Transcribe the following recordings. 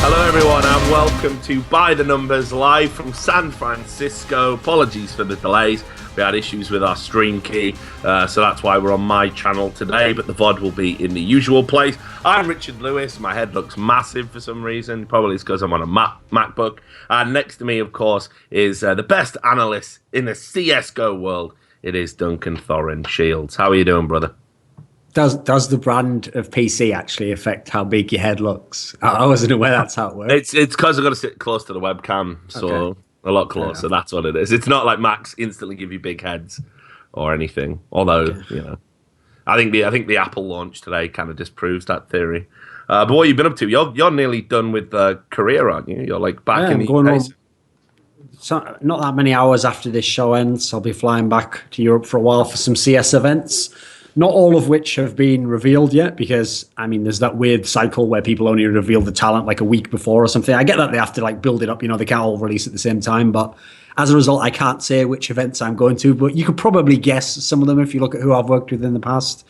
Hello everyone and welcome to By the Numbers live from San Francisco. Apologies for the delays. We had issues with our stream key, so that's why we're on my channel today, but the VOD will be in the usual place. I'm Richard Lewis. My head looks massive for some reason. Probably it's because I'm on a MacBook. And next to me, of course, is the best analyst in the CSGO world. It is Duncan Thorin Shields. How are you doing, brother? Does the brand of PC actually affect how big your head looks? I wasn't aware that's how it works. It's because I've got to sit close to the webcam, so okay. A lot closer. That's what it is. It's not like Macs instantly give you big heads or anything. Although you know, I think the Apple launch today kind of disproves that theory. But what you've been up to? You're nearly done with the career, aren't you? You're like back in the UK. So not that many hours after this show ends, I'll be flying back to Europe for a while for some CS events. Not all of which have been revealed yet, because, I mean, there's that weird cycle where people only reveal the talent like a week before or something. I get that they have to like build it up, you know, they can't all release at the same time. But as a result, I can't say which events I'm going to, but you could probably guess some of them if you look at who I've worked with in the past.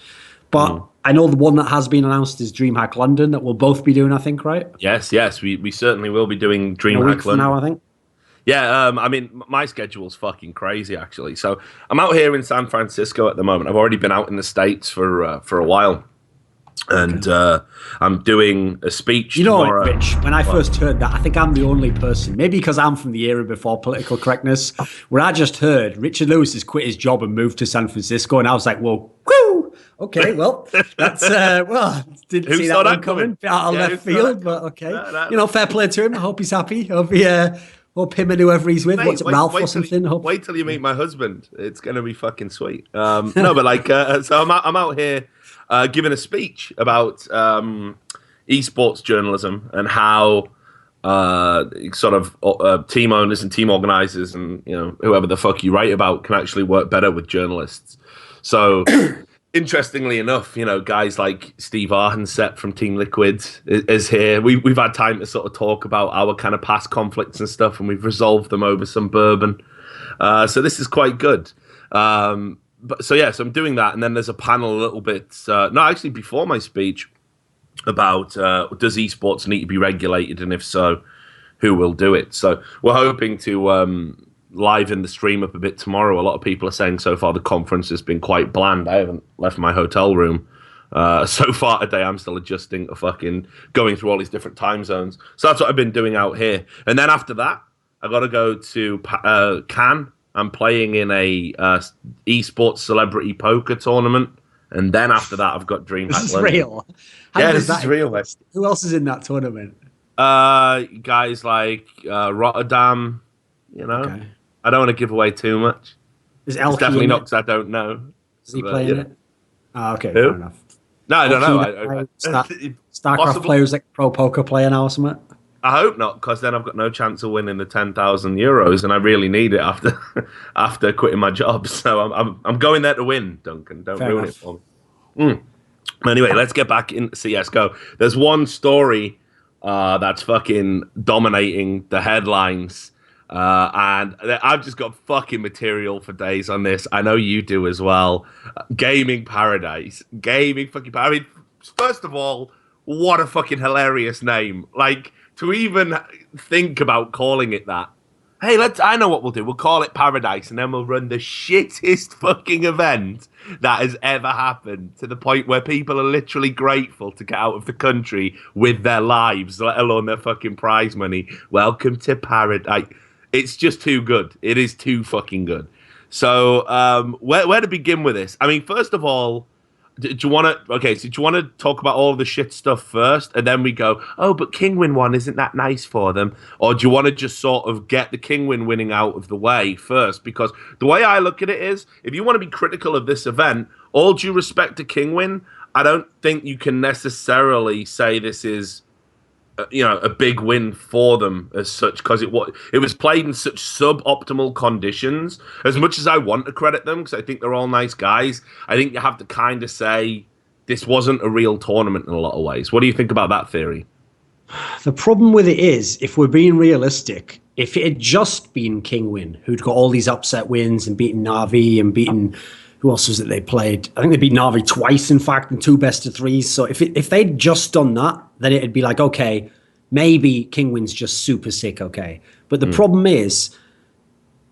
But I know the one that has been announced is DreamHack London, that we'll both be doing, I think, right? Yes, we certainly will be doing DreamHack London. A week from now, I think. Yeah, I mean, my schedule's fucking crazy, actually. So I'm out here in San Francisco at the moment. I've already been out in the States for a while. And I'm doing a speech tomorrow. Rich, when I first heard that, I think I'm the only person, maybe because I'm from the era before political correctness, where I just heard Richard Lewis has quit his job and moved to San Francisco, and I was like, well, whoo! Okay, well, that's, didn't see that one coming out of left field, but okay. No. You know, fair play to him. I hope he's happy. Hope him and whoever he's with, Ralph or something. Wait till you meet my husband. It's going to be fucking sweet. No, but like, so I'm out here giving a speech about esports journalism and how sort of team owners and team organizers and, you know, whoever the fuck you write about can actually work better with journalists. So... Interestingly enough, you know, guys like Steve Arhenset from Team Liquid is here. We've had time to sort of talk about our kind of past conflicts and stuff, and we've resolved them over some bourbon. So this is quite good. So I'm doing that, and then there's a panel a little bit. Actually, before my speech about does esports need to be regulated, and if so, who will do it? So we're hoping to. Liven the stream up a bit tomorrow. A lot of people are saying so far the conference has been quite bland. I haven't left my hotel room so far today. I'm still adjusting to fucking going through all these different time zones. So that's what I've been doing out here. And then after that, I got to go to Cannes. I'm playing in a esports celebrity poker tournament. And then after that, I've got DreamHack. This is real. This is real. Mate. Who else is in that tournament? Guys like Rotterdam, you know. Okay. I don't want to give away too much. Is it's definitely not because I don't know. Is he playing it? Oh, okay, Who? fair enough. No, I don't know. StarCraft possibly. players like pro poker player now or something? I hope not, because then I've got no chance of winning the 10,000 euros, and I really need it after quitting my job. So I'm going there to win, Duncan. Don't ruin it for me. Anyway, let's get back into CSGO. There's one story that's fucking dominating the headlines. And I've just got fucking material for days on this. I know you do as well. Gaming Paradise. Gaming fucking Paradise. I mean, first of all, what a fucking hilarious name. Like, to even think about calling it that. Hey, I know what we'll do. We'll call it Paradise, and then we'll run the shittest fucking event that has ever happened, to the point where people are literally grateful to get out of the country with their lives, let alone their fucking prize money. Welcome to Paradise. It's just too good. It is too fucking good. So where to begin with this? I mean, first of all, do you want to talk about all the shit stuff first, and then we go, oh, but Kingwin one, isn't that nice for them? Or do you want to just sort of get the Kingwin winning out of the way first? Because the way I look at it is, if you want to be critical of this event, all due respect to Kingwin, I don't think you can necessarily say this is a big win for them as such, because it was played in such suboptimal conditions. As much as I want to credit them, because I think they're all nice guys, I think you have to kind of say this wasn't a real tournament in a lot of ways. What do you think about that theory? The problem with it is, if we're being realistic, if it had just been Kingwin, who'd got all these upset wins and beaten Na'Vi and beaten... Who else was it they played? I think they beat Na'Vi twice, in fact, in 2 best-of-3s. So if they'd just done that, then it'd be like, okay, maybe Kingwin's just super sick, okay? But the problem is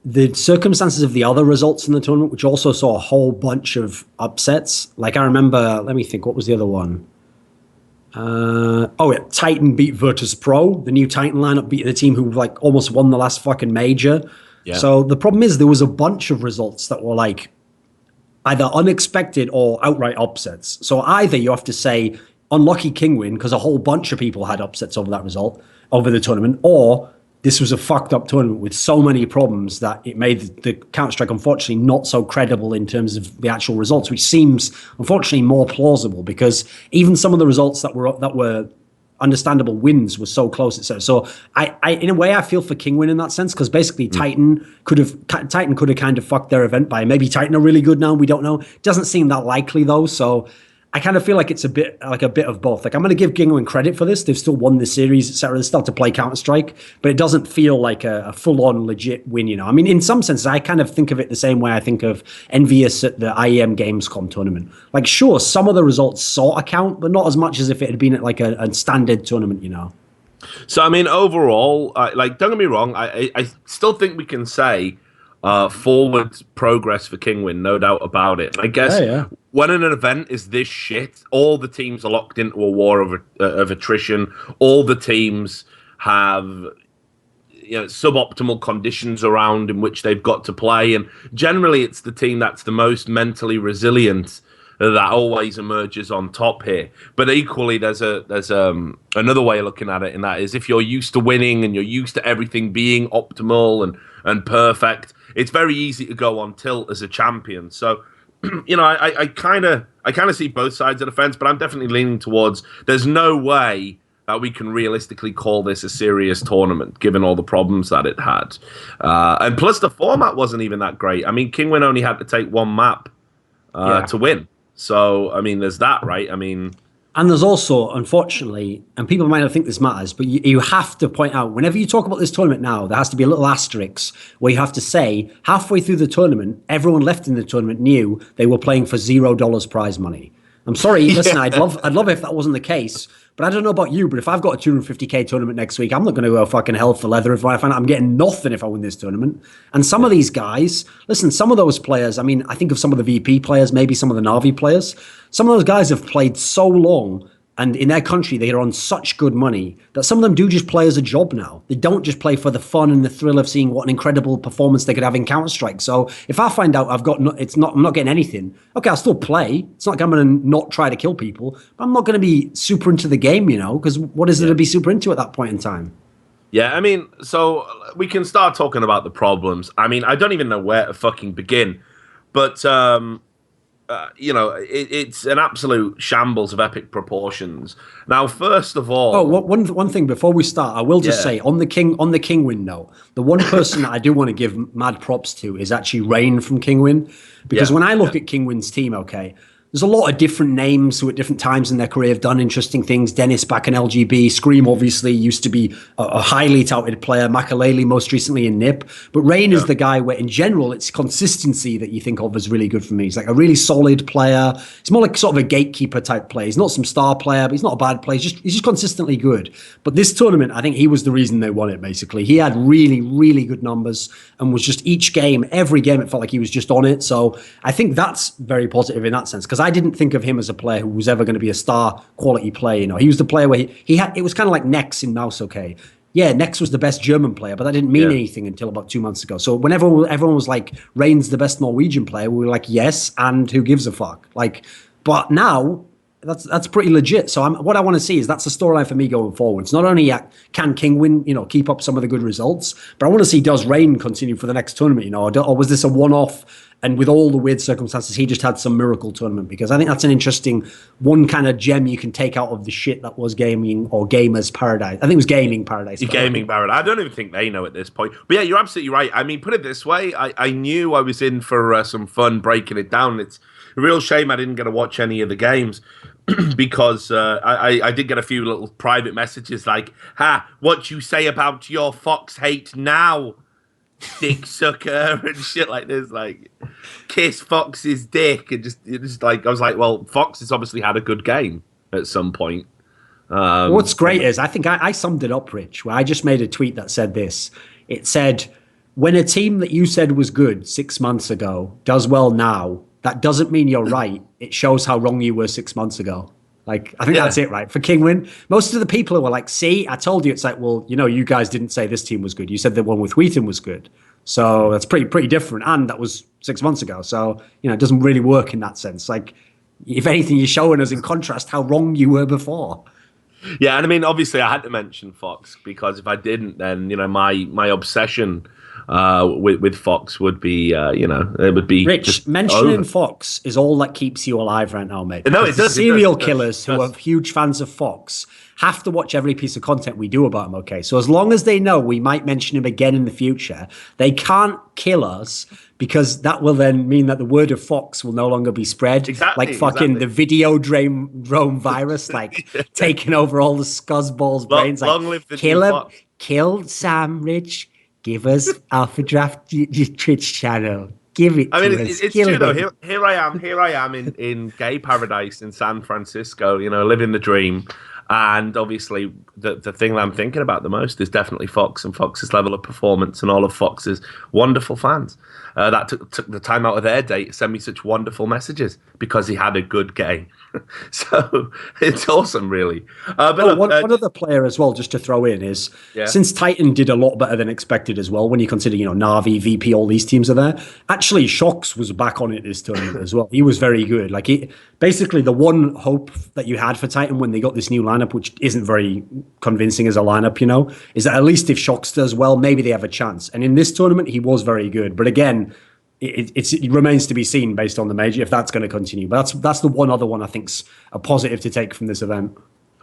the circumstances of the other results in the tournament, which also saw a whole bunch of upsets. Like I remember, let me think, what was the other one? Titan beat Virtus Pro. The new Titan lineup beat the team who like almost won the last fucking major. Yeah. So the problem is there was a bunch of results that were like either unexpected or outright upsets. So either you have to say unlucky Kingwin because a whole bunch of people had upsets over that result, over the tournament, or this was a fucked up tournament with so many problems that it made the Counterstrike unfortunately not so credible in terms of the actual results, which seems unfortunately more plausible because even some of the results that were understandable wins were so close, etc. So I in a way I feel for Kingwin in that sense because basically Titan could have kind of fucked their event by maybe Titan are really good now. We don't know. It doesn't seem that likely though. So I kind of feel like it's a bit of both. Like I'm going to give Kingwin credit for this. They've still won the series, etc. They still have to play Counter-Strike, but it doesn't feel like a full-on legit win, you know. I mean, in some senses, I kind of think of it the same way I think of EnVyUs at the IEM Gamescom tournament. Like, sure, some of the results sort of count, but not as much as if it had been at like a standard tournament, you know. So, I mean, overall, don't get me wrong, I still think we can say forward progress for Kingwin, no doubt about it. I guess when an event is this shit, all the teams are locked into a war of attrition. All the teams have suboptimal conditions around in which they've got to play, and generally it's the team that's the most mentally resilient that always emerges on top here. But equally, there's another way of looking at it, and that is if you're used to winning and you're used to everything being optimal and perfect, it's very easy to go on tilt as a champion. So, I kind of see both sides of the fence, but I'm definitely leaning towards there's no way that we can realistically call this a serious tournament, given all the problems that it had. And plus, the format wasn't even that great. I mean, Kingwin only had to take one map to win. So, I mean, there's that, right? I mean... And there's also, unfortunately, and people might not think this matters, but you have to point out, whenever you talk about this tournament now, there has to be a little asterisk where you have to say, halfway through the tournament, everyone left in the tournament knew they were playing for $0 prize money. I'm sorry, listen, I'd love it if that wasn't the case, but I don't know about you, but if I've got a 250k tournament next week, I'm not going to go fucking hell for leather if I find out I'm getting nothing if I win this tournament. And some of these guys, listen, some of those players, I mean, I think of some of the VP players, maybe some of the Na'Vi players, some of those guys have played so long, and in their country, they are on such good money that some of them do just play as a job now. They don't just play for the fun and the thrill of seeing what an incredible performance they could have in Counter-Strike. So if I find out I'm not getting anything, okay, I'll still play. It's not like I'm going to not try to kill people, but I'm not going to be super into the game, because what is there to be super into at that point in time? Yeah, I mean, so we can start talking about the problems. I mean, I don't even know where to fucking begin, but... it's an absolute shambles of epic proportions. Now, first of all, one thing before we start, I will just say on the Kingwin note, the one person that I do want to give mad props to is actually Rain from Kingwin, because when I look at Kingwin's team, okay, there's a lot of different names who at different times in their career have done interesting things. Dennis back in LGB, Scream obviously used to be a highly touted player, Makalele most recently in NIP. But Rain is the guy where in general it's consistency that you think of as really good for me. He's like a really solid player. He's more like sort of a gatekeeper type player. He's not some star player, but he's not a bad player. He's just consistently good. But this tournament, I think he was the reason they won it basically. He had really, really good numbers and was just every game it felt like he was just on it. So I think that's very positive in that sense, because I didn't think of him as a player who was ever going to be a star quality player. He was the player where he had, it was kind of like Nex in Mouse, okay? Yeah, Nex was the best German player, but that didn't mean anything until about 2 months ago. So whenever everyone was like, Rain's the best Norwegian player, we were like, yes, and who gives a fuck? But now, that's pretty legit. So what I want to see is that's the storyline for me going forward. It's not only can Kingwin, keep up some of the good results, but I want to see does Rain continue for the next tournament, or was this a one-off? And with all the weird circumstances, he just had some miracle tournament, because I think that's an interesting one kind of gem you can take out of the shit that was gaming or gamers paradise. I think it was gaming paradise. Gaming paradise. I don't even think they know at this point. But yeah, you're absolutely right. I mean, put it this way, I knew I was in for some fun breaking it down. It's a real shame I didn't get to watch any of the games because I did get a few little private messages like, what you say about your Fox hate now? Dick sucker and shit like this, like kiss Fox's dick, and just like I was like, well, Fox has obviously had a good game at some point, What's great is I think I summed it up, Rich, where I just made a tweet that said this. It said, when a team that you said was good 6 months ago does well now, that doesn't mean you're right. It shows how wrong you were 6 months ago. Like, I think that's it, right? For Kingwin, most of the people who were like, see, I told you, it's like, well, you know, you guys didn't say this team was good. You said the one with Wheaton was good. So that's pretty different. And that was 6 months ago. So, you know, it doesn't really work in that sense. Like, if anything, you're showing us in contrast how wrong you were before. Yeah, and I mean, obviously, I had to mention Fox because if I didn't, then, you know, my obsession with Fox would be, you know, it would be Rich, just mentioning over. Fox is all that keeps you alive right now, mate. No, it does. Serial killers who are huge fans of Fox have to watch every piece of content we do about him, okay? So as long as they know we might mention him again in the future, they can't kill us because that will then mean that the word of Fox will no longer be spread. Exactly, like fucking the video drone virus, like taking over all the scuzzballs' brains. Long like, live the kill him, Fox. kill Sam, Rich. Give us Alphadraft, your Twitch channel. Give it. I mean, to us. it's true though. Here I am in gay paradise in San Francisco. You know, living the dream. And obviously, the thing that I'm thinking about the most is definitely Fox and Fox's level of performance and all of Fox's wonderful fans that took the time out of their day to send me such wonderful messages because he had a good game. So it's awesome, really. But look, one other player as well, just to throw in, is since Titan did a lot better than expected as well, when you consider, you know, Na'Vi, VP, all these teams are there. Actually, Shox was back on it this tournament as well. He was very good. Like, basically, the one hope that you had for Titan when they got this new lineup, which isn't very convincing as a lineup, you know, is that at least if Shox does well, maybe they have a chance. And in this tournament, he was very good. But again, it remains to be seen based on the major if that's going to continue. But that's the one other one I think's a positive to take from this event.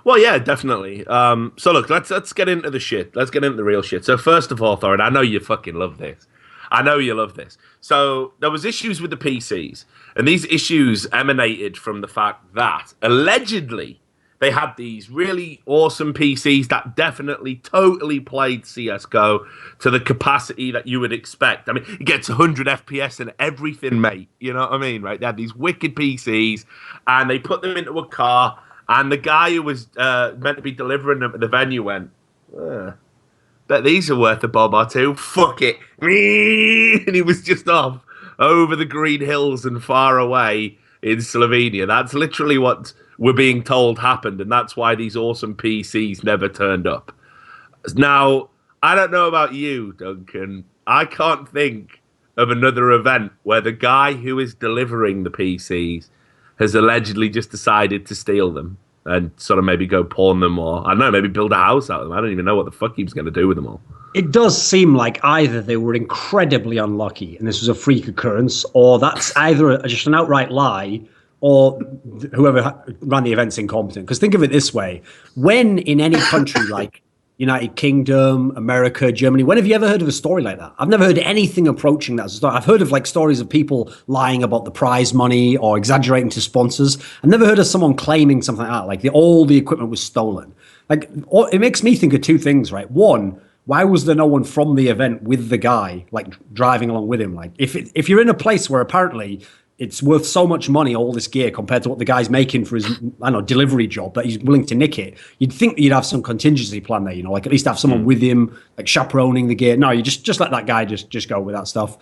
Well, yeah, definitely. So look, let's get into the shit. Let's get into the real shit. So first of all, Thorin, I know you fucking love this. I know you love this. So there was issues with the PCs, and these issues emanated from the fact that allegedly they had these really awesome PCs that definitely totally played CSGO to the capacity that you would expect. I mean, it gets 100 FPS and everything, mate. You know what I mean, right? They had these wicked PCs, and they put them into a car, and the guy who was meant to be delivering them at the venue went, bet these are worth a bob or two. Fuck it. And he was just off over the green hills and far away in Slovenia. That's literally what we're being told happened, and that's why these awesome PCs never turned up. Now, I don't know about you, Duncan. I can't think of another event where the guy who is delivering the PCs has allegedly just decided to steal them and sort of maybe go pawn them, or, I don't know, maybe build a house out of them. I don't even know what the fuck he was going to do with them all. It does seem like either they were incredibly unlucky and this was a freak occurrence, or that's either just an outright lie, or whoever ran the event's incompetent. Because think of it this way. When in any country like United Kingdom, America, Germany, when have you ever heard of a story like that? I've never heard anything approaching that. I've heard of like stories of people lying about the prize money or exaggerating to sponsors. I've never heard of someone claiming something like that, like all the equipment was stolen. Like, it makes me think of two things, right? One, why was there no one from the event with the guy, like driving along with him? Like, if you're in a place where apparently it's worth so much money, all this gear, compared to what the guy's making for his, I don't know, delivery job, that he's willing to nick it, you'd think that you'd have some contingency plan there, you know, like at least have someone with him, like chaperoning the gear. No, you just let that guy just go with that stuff.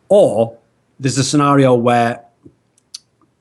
Or there's a scenario where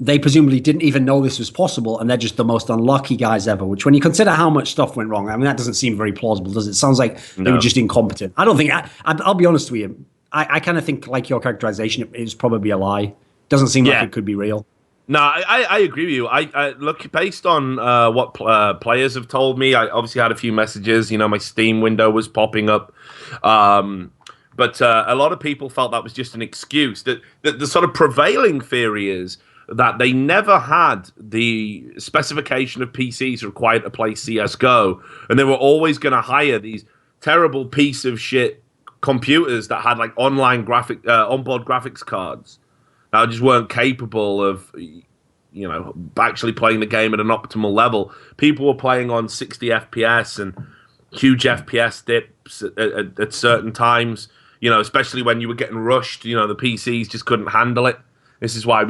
they presumably didn't even know this was possible, and they're just the most unlucky guys ever, which when you consider how much stuff went wrong, I mean, that doesn't seem very plausible, does it? It sounds like they were just incompetent. I don't think, I'll be honest with you, I kind of think, like your characterization, it was probably a lie. Doesn't seem like it could be real. No, I agree with you. I look, based on what players have told me, I obviously had a few messages. You know, my Steam window was popping up. But a lot of people felt that was just an excuse. That the sort of prevailing theory is that they never had the specification of PCs required to play CSGO, and they were always going to hire these terrible piece of shit computers that had like onboard graphics cards. I just weren't capable of, you know, actually playing the game at an optimal level. People were playing on 60 FPS and huge FPS dips at certain times, you know, especially when you were getting rushed. You know, the PCs just couldn't handle it. This is why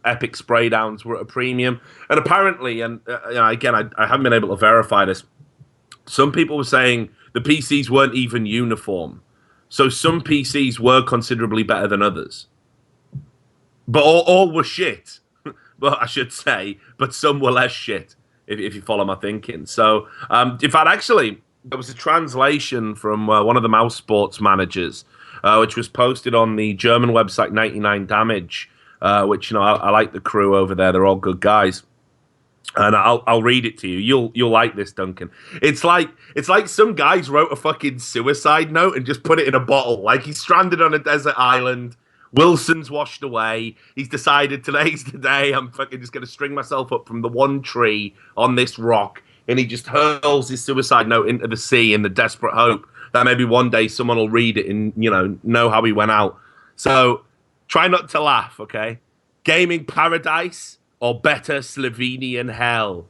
epic spray downs were at a premium. And apparently, and again, I haven't been able to verify this. Some people were saying the PCs weren't even uniform. So some PCs were considerably better than others. But all were shit. But I should say, but some were less shit, if you follow my thinking. So, in fact, actually, there was a translation from one of the mouse sports managers, which was posted on the German website 99 Damage, which, I like the crew over there. They're all good guys. And I'll read it to you. You'll like this, Duncan. It's like some guys wrote a fucking suicide note and just put it in a bottle. Like he's stranded on a desert island. Wilson's washed away. He's decided today's the day. I'm fucking just going to string myself up from the one tree on this rock. And he just hurls his suicide note into the sea in the desperate hope that maybe one day someone will read it and, know how he went out. So try not to laugh, okay? Gaming paradise or better Slovenian hell?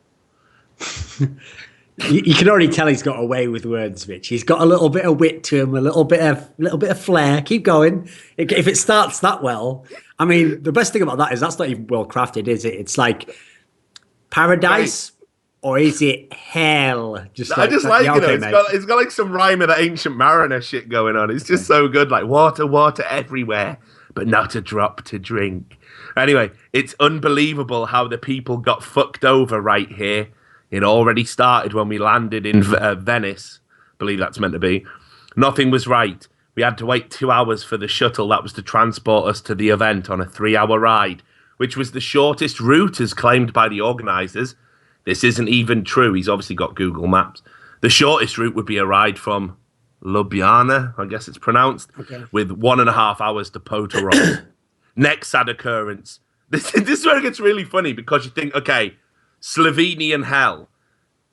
You can already tell he's got away with words, Mitch. He's got a little bit of wit to him, a little bit of flair. Keep going. If it starts that well, I mean, the best thing about that is that's not even well crafted, is it? It's like paradise, or is it hell? I just like it's got like some rhyme of the Ancient Mariner shit going on. It's just so good, like water everywhere, but not a drop to drink. Anyway, it's unbelievable how the people got fucked over right here. It already started when we landed in Venice. I believe that's meant to be. Nothing was right. We had to wait 2 hours for the shuttle that was to transport us to the event on a 3-hour ride, which was the shortest route as claimed by the organisers. This isn't even true. He's obviously got Google Maps. The shortest route would be a ride from Ljubljana, I guess it's pronounced, with 1.5 hours to Potorok. Next sad occurrence. This is where it gets really funny because you think, okay, Slovenian hell.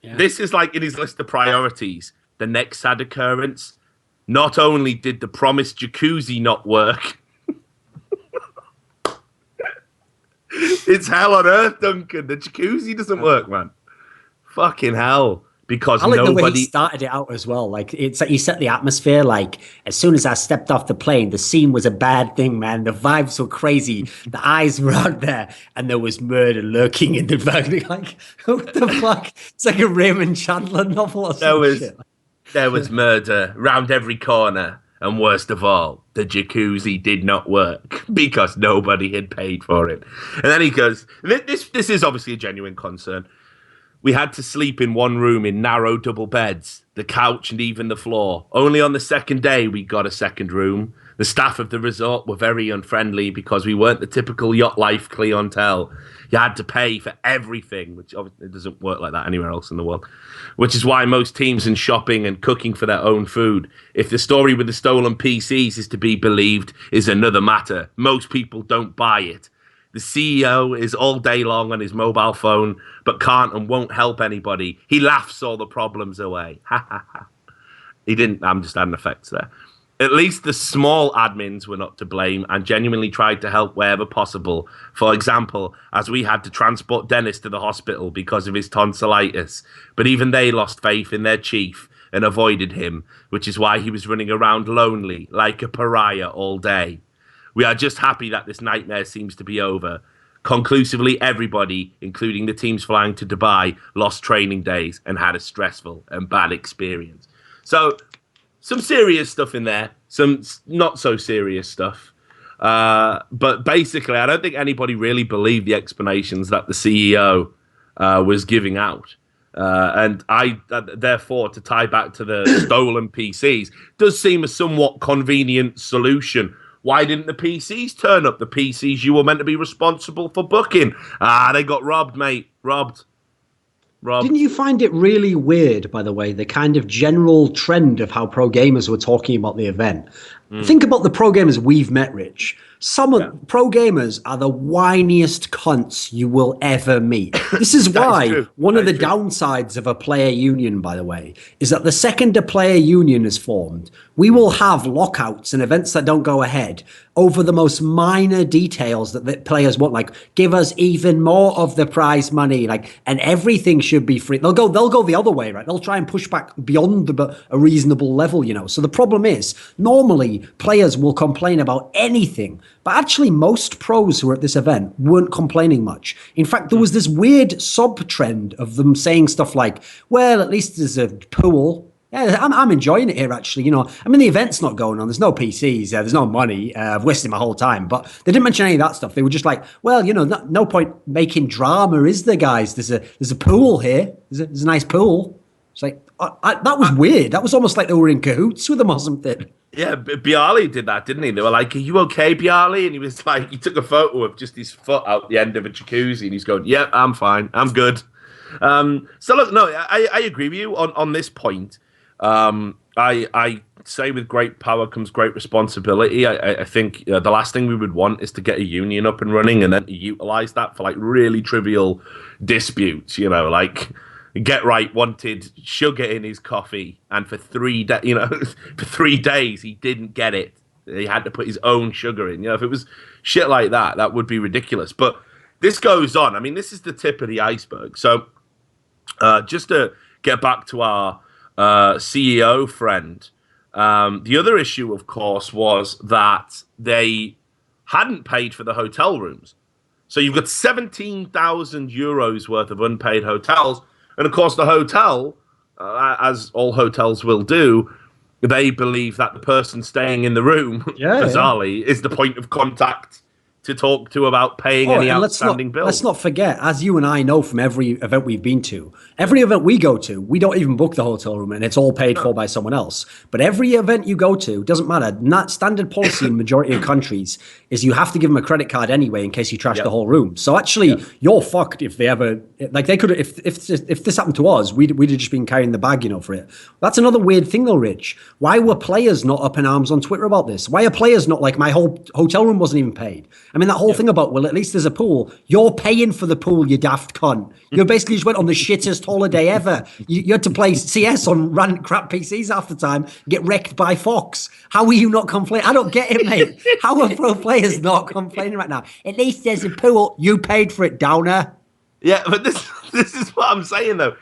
Yeah. This is like in his list of priorities. The next sad occurrence. Not only did the promised jacuzzi not work, it's hell on earth, Duncan. The jacuzzi doesn't work, man. Fucking hell. Because I like the way he started it out as well. Like it's like he set the atmosphere. Like as soon as I stepped off the plane, the scene was a bad thing, man. The vibes were crazy. The eyes were out there, and there was murder lurking in the back. Like what the fuck? It's like a Raymond Chandler novel or some shit. There was murder round every corner, and worst of all, the jacuzzi did not work because nobody had paid for it. And then he goes, "This is obviously a genuine concern. We had to sleep in one room in narrow double beds, the couch and even the floor. Only on the second day we got a second room. The staff of the resort were very unfriendly because we weren't the typical yacht life clientele. You had to pay for everything, which obviously doesn't work like that anywhere else in the world. Which is why most teams in shopping and cooking for their own food. If the story with the stolen PCs is to be believed, is another matter. Most people don't buy it. The CEO is all day long on his mobile phone, but can't and won't help anybody. He laughs all the problems away. Ha ha ha. He didn't, I'm just adding effects there. At least the small admins were not to blame and genuinely tried to help wherever possible. For example, as we had to transport Dennis to the hospital because of his tonsillitis. But even they lost faith in their chief and avoided him, which is why he was running around lonely, like a pariah all day. We are just happy that this nightmare seems to be over. Conclusively, everybody, including the teams flying to Dubai, lost training days and had a stressful and bad experience. So, some serious stuff in there, some not so serious stuff. But basically, I don't think anybody really believed the explanations that the CEO was giving out. And therefore, to tie back to the stolen PCs, does seem a somewhat convenient solution. Why didn't the PCs turn up? The PCs you were meant to be responsible for booking. They got robbed, mate. Robbed. Didn't you find it really weird, by the way, the kind of general trend of how pro gamers were talking about the event? Think about the pro gamers we've met, Rich. Some of pro gamers are the whiniest cunts you will ever meet. This is why one of the downsides of a player union, by the way, is that the second a player union is formed, we will have lockouts and events that don't go ahead over the most minor details that the players want, like give us even more of the prize money, like, and everything should be free. They'll go the other way, right? They'll try and push back beyond a reasonable level, you know. So the problem is, normally normally players will complain about anything, but actually most pros who were at this event weren't complaining much. In fact, there was this weird sub-trend of them saying stuff like, well, at least there's a pool. Yeah, I'm enjoying it here, actually. You know, I mean, the event's not going on. There's no PCs. There's no money. I've wasted my whole time. But they didn't mention any of that stuff. They were just like, well, you know, no point making drama, is there, guys? There's a pool here. There's a nice pool. It's like, that was weird. That was almost like they were in cahoots with them or something. Yeah, Bialy did that, didn't he? They were like, are you okay, Bialy? And he was like, he took a photo of just his foot out the end of a jacuzzi, and he's going, yeah, I'm fine. I'm good. So look, no, I agree with you on this point. I say with great power comes great responsibility. I think the last thing we would want is to get a union up and running and then to utilize that for like really trivial disputes, you know, like Get Right wanted sugar in his coffee, and for 3 days, you know, for 3 days he didn't get it. He had to put his own sugar in. You know, if it was shit like that, that would be ridiculous. But this goes on. I mean, this is the tip of the iceberg. So just to get back to our CEO friend, the other issue, of course, was that they hadn't paid for the hotel rooms. So you've got 17,000 euros worth of unpaid hotels. And, of course, the hotel, as all hotels will do, they believe that the person staying in the room, bizarrely, is the point of contact to talk to about paying any outstanding bills. Let's not forget, as you and I know from every event we've been to, every event we go to, we don't even book the hotel room and it's all paid for by someone else. But every event you go to, doesn't matter, not standard policy in majority of countries is you have to give them a credit card anyway in case you trash the whole room. So actually, you're fucked if they ever, like they could, if this happened to us, we'd have just been carrying the bag, you know, for it. That's another weird thing though, Rich. Why were players not up in arms on Twitter about this? Why are players not like, my whole hotel room wasn't even paid? I mean, that whole thing about, well, at least there's a pool. You're paying for the pool, you daft cunt. You basically just went on the shittest holiday ever. You had to play CS on crap PCs half the time, get wrecked by Fox. How are you not complaining? I don't get it, mate. How are pro players not complaining right now? At least there's a pool. You paid for it, downer. Yeah, but this is what I'm saying, though.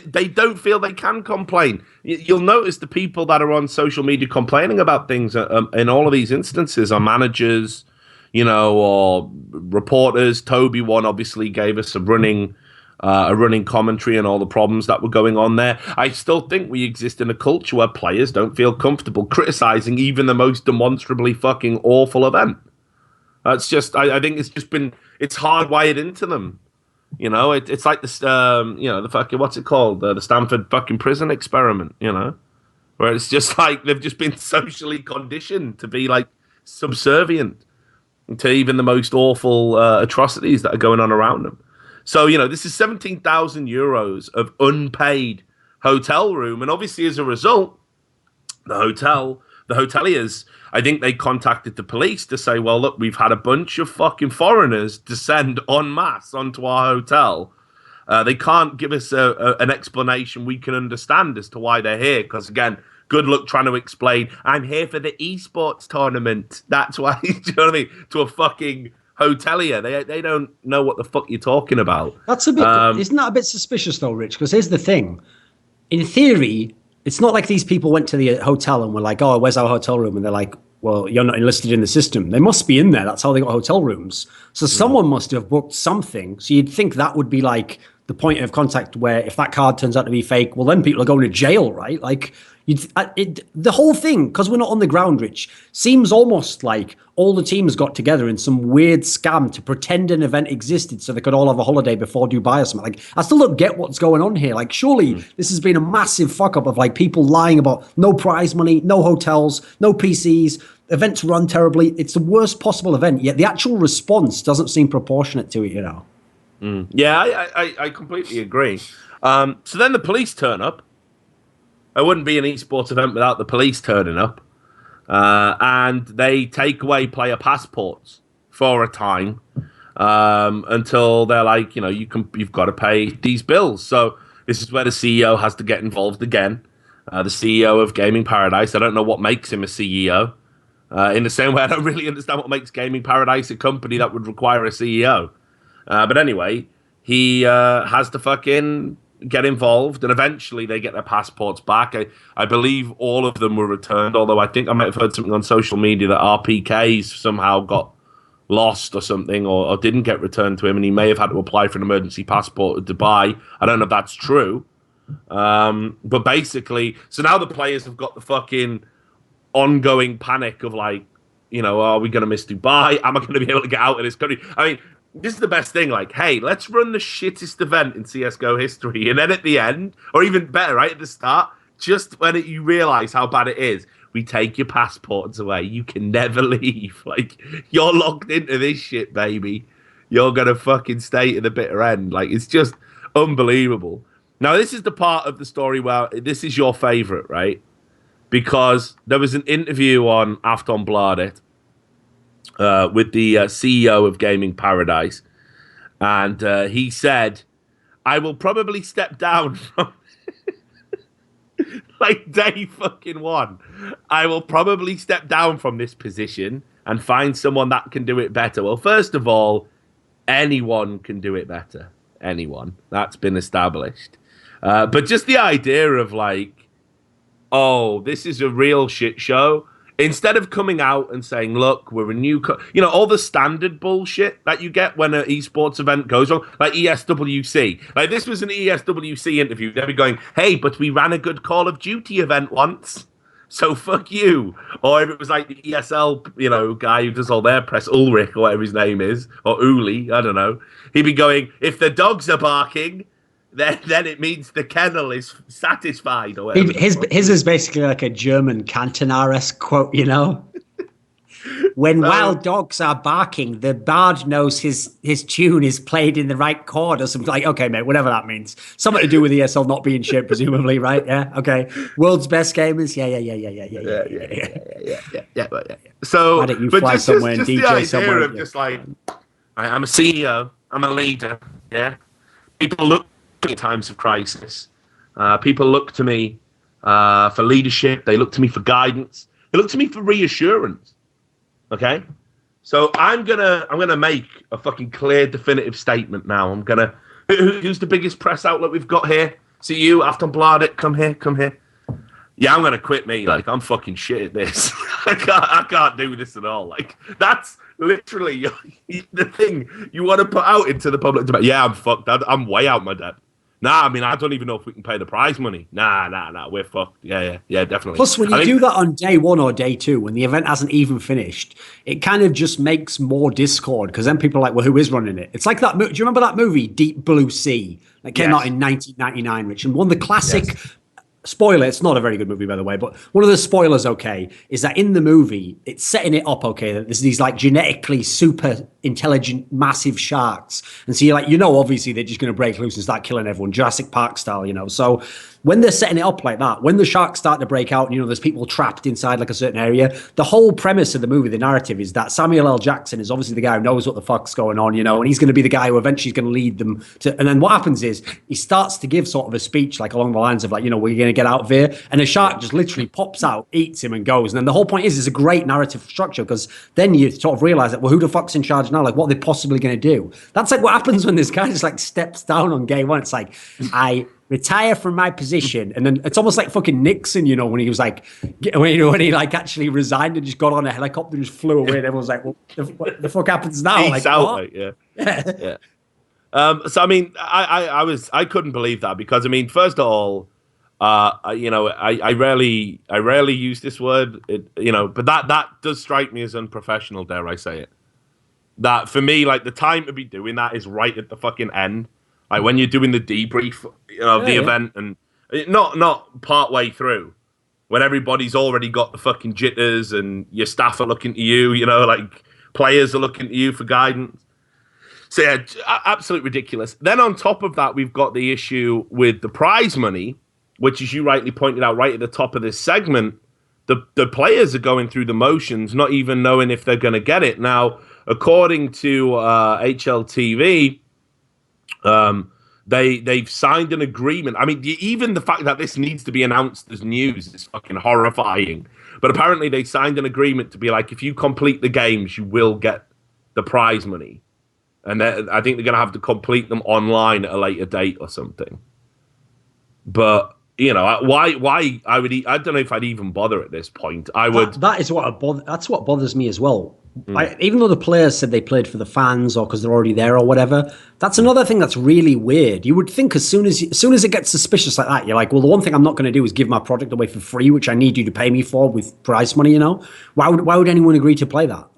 They don't feel they can complain. You'll notice the people that are on social media complaining about things in all of these instances are managers, you know, or reporters. Toby one obviously gave us a running commentary on all the problems that were going on there. I still think we exist in a culture where players don't feel comfortable criticizing even the most demonstrably fucking awful event. That's just, I think it's just been, it's hardwired into them. You know, it's like this, you know, the fucking, what's it called? The Stanford fucking prison experiment, you know, where it's just like they've just been socially conditioned to be like subservient to even the most awful atrocities that are going on around them. So, you know, this is 17,000 euros of unpaid hotel room. And obviously, as a result, the hoteliers, I think they contacted the police to say, well, look, we've had a bunch of fucking foreigners descend en masse onto our hotel. They can't give us an explanation we can understand as to why they're here. Because, again, good luck trying to explain, I'm here for the esports tournament. That's why, do you know what I mean? To a fucking hotelier. They don't know what the fuck you're talking about. That's a bit, isn't that a bit suspicious though, Rich? Because here's the thing. In theory, it's not like these people went to the hotel and were like, oh, where's our hotel room? And they're like, well, you're not enlisted in the system. They must be in there. That's how they got hotel rooms. So someone must have booked something. So you'd think that would be like the point of contact where if that card turns out to be fake, well, then people are going to jail, right? Like, the whole thing, because we're not on the ground, Rich, seems almost like all the teams got together in some weird scam to pretend an event existed so they could all have a holiday before Dubai or something. Like, I still don't get what's going on here. Like, surely this has been a massive fuck up of like people lying about no prize money, no hotels, no PCs, events run terribly. It's the worst possible event, yet the actual response doesn't seem proportionate to it, you know? Yeah, I completely agree. So then the police turn up. It wouldn't be an esports event without the police turning up. And they take away player passports for a time until they're like, you know, you've got to pay these bills. So this is where the CEO has to get involved again. The CEO of Gaming Paradise. I don't know what makes him a CEO. In the same way, I don't really understand what makes Gaming Paradise a company that would require a CEO. But anyway, he has to fucking get involved, and eventually they get their passports back. I believe all of them were returned, although I think I might have heard something on social media that RPKs somehow got lost or something, or didn't get returned to him, and he may have had to apply for an emergency passport to Dubai. I don't know if that's true. But basically, so now the players have got the fucking ongoing panic of like, you know, are we going to miss Dubai? Am I going to be able to get out of this country? I mean, this is the best thing. Like, hey, let's run the shittest event in CSGO history. And then at the end, or even better, right at the start, just when you realize how bad it is, we take your passports away. You can never leave. Like, you're locked into this shit, baby. You're going to fucking stay to the bitter end. Like, it's just unbelievable. Now, this is the part of the story where this is your favorite, right? Because there was an interview on Aftonbladet with the CEO of Gaming Paradise, and he said, I will probably step down from like day fucking one. I will probably step down from this position and find someone that can do it better. Well, first of all, anyone can do it better. Anyone. That's been established. But just the idea of like, oh, this is a real shit show. Instead of coming out and saying, look, we're a new... you know, all the standard bullshit that you get when an esports event goes on, like ESWC. Like, this was an ESWC interview. They'd be going, hey, but we ran a good Call of Duty event once, so fuck you. Or if it was like the ESL, you know, guy who does all their press, Ulrich or whatever his name is, or Uli, I don't know. He'd be going, if the dogs are barking... Then it means the kennel is satisfied. Or whatever. His is basically like a German Cantona-esque quote, you know? When wild dogs are barking, the bard knows his tune is played in the right chord or something. Like, okay, mate, whatever that means. Something to do with ESL not being shit, presumably, right? Yeah, okay. World's best gamers? Yeah. So, why don't you fly somewhere and DJ somewhere? Of just like, I'm a CEO, I'm a leader, yeah? People look in times of crisis. People look to me for leadership. They look to me for guidance. They look to me for reassurance. Okay, so I'm gonna make a fucking clear, definitive statement now. Who's the biggest press outlet we've got here? See you, Aftonbladet. Come here. Yeah, I'm gonna quit. Me, like, I'm fucking shit at this. I can't do this at all. Like, that's literally the thing you want to put out into the public debate. Yeah, I'm fucked. I'm way out my depth. Nah, I mean, I don't even know if we can pay the prize money. Nah, we're fucked. Yeah, definitely. Plus, when you do that on day one or day two, when the event hasn't even finished, it kind of just makes more discord, because then people are like, well, who is running it? It's like that. Do you remember that movie, Deep Blue Sea, that came out in 1999, Rich? And one of the classic... Spoiler, it's not a very good movie, by the way, but one of the spoilers, okay, is that in the movie, it's setting it up, okay, that there's these, like, genetically super intelligent, massive sharks. And so you're like, you know, obviously they're just going to break loose and start killing everyone, Jurassic Park style, you know. So when they're setting it up like that, when the sharks start to break out and, you know, there's people trapped inside, like, a certain area, the whole premise of the movie, the narrative, is that Samuel L. Jackson is obviously the guy who knows what the fuck's going on, you know, and he's going to be the guy who eventually is going to lead them to... And then what happens is he starts to give sort of a speech, like, along the lines of, like, you know, we're going to get out of here, and the shark just literally pops out, eats him, and goes. And then the whole point is, it's a great narrative structure, because then you sort of realize that, well, who the fuck's in charge now? Like, what are they possibly going to do? That's like what happens when this guy just, like, steps down on game one. It's like, I retire from my position, and then it's almost like fucking Nixon, you know, when he was like, when he like actually resigned and just got on a helicopter and just flew away, and everyone's like, well, what the fuck happens now? He's like, out, what? like, yeah. So I mean, I couldn't believe that, because I mean, first of all, you know, I rarely use this word, you know, but that does strike me as unprofessional, dare I say it. That for me, like, the time to be doing that is right at the fucking end, like when you're doing the debrief, you know, of the event, and not part way through, when everybody's already got the fucking jitters and your staff are looking to you, you know, like players are looking to you for guidance. So yeah, absolutely ridiculous. Then on top of that, we've got the issue with the prize money, which, as you rightly pointed out right at the top of this segment, the players are going through the motions, not even knowing if they're going to get it. Now, according to HLTV, they've signed an agreement. I mean, even the fact that this needs to be announced as news is fucking horrifying. But apparently they signed an agreement to be like, if you complete the games, you will get the prize money. And I think they're going to have to complete them online at a later date or something. But you know, why I would I don't know if I'd even bother at this point. I would. That's what bothers me as well. Even though the players said they played for the fans or because they're already there or whatever, that's another thing that's really weird. You would think as soon as it gets suspicious like that, you're like, well, the one thing I'm not going to do is give my product away for free, which I need you to pay me for with prize money. You know, why would anyone agree to play that?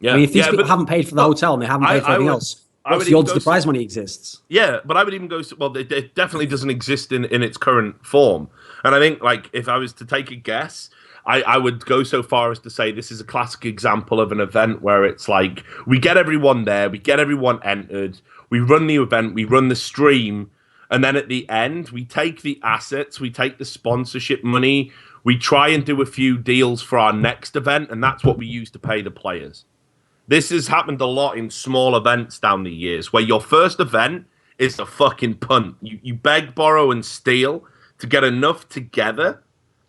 Yeah, I mean, if these people haven't paid for the hotel and they haven't paid for anything else, what's the odds the prize money exists? Yeah, but I would even go. Well, it definitely doesn't exist in its current form. And I think, like, if I was to take a guess, I would go so far as to say this is a classic example of an event where it's like we get everyone there, we get everyone entered, we run the event, we run the stream, and then at the end we take the assets, we take the sponsorship money, we try and do a few deals for our next event, and that's what we use to pay the players. This has happened a lot in small events down the years where your first event is a fucking punt. You beg, borrow, and steal to get enough together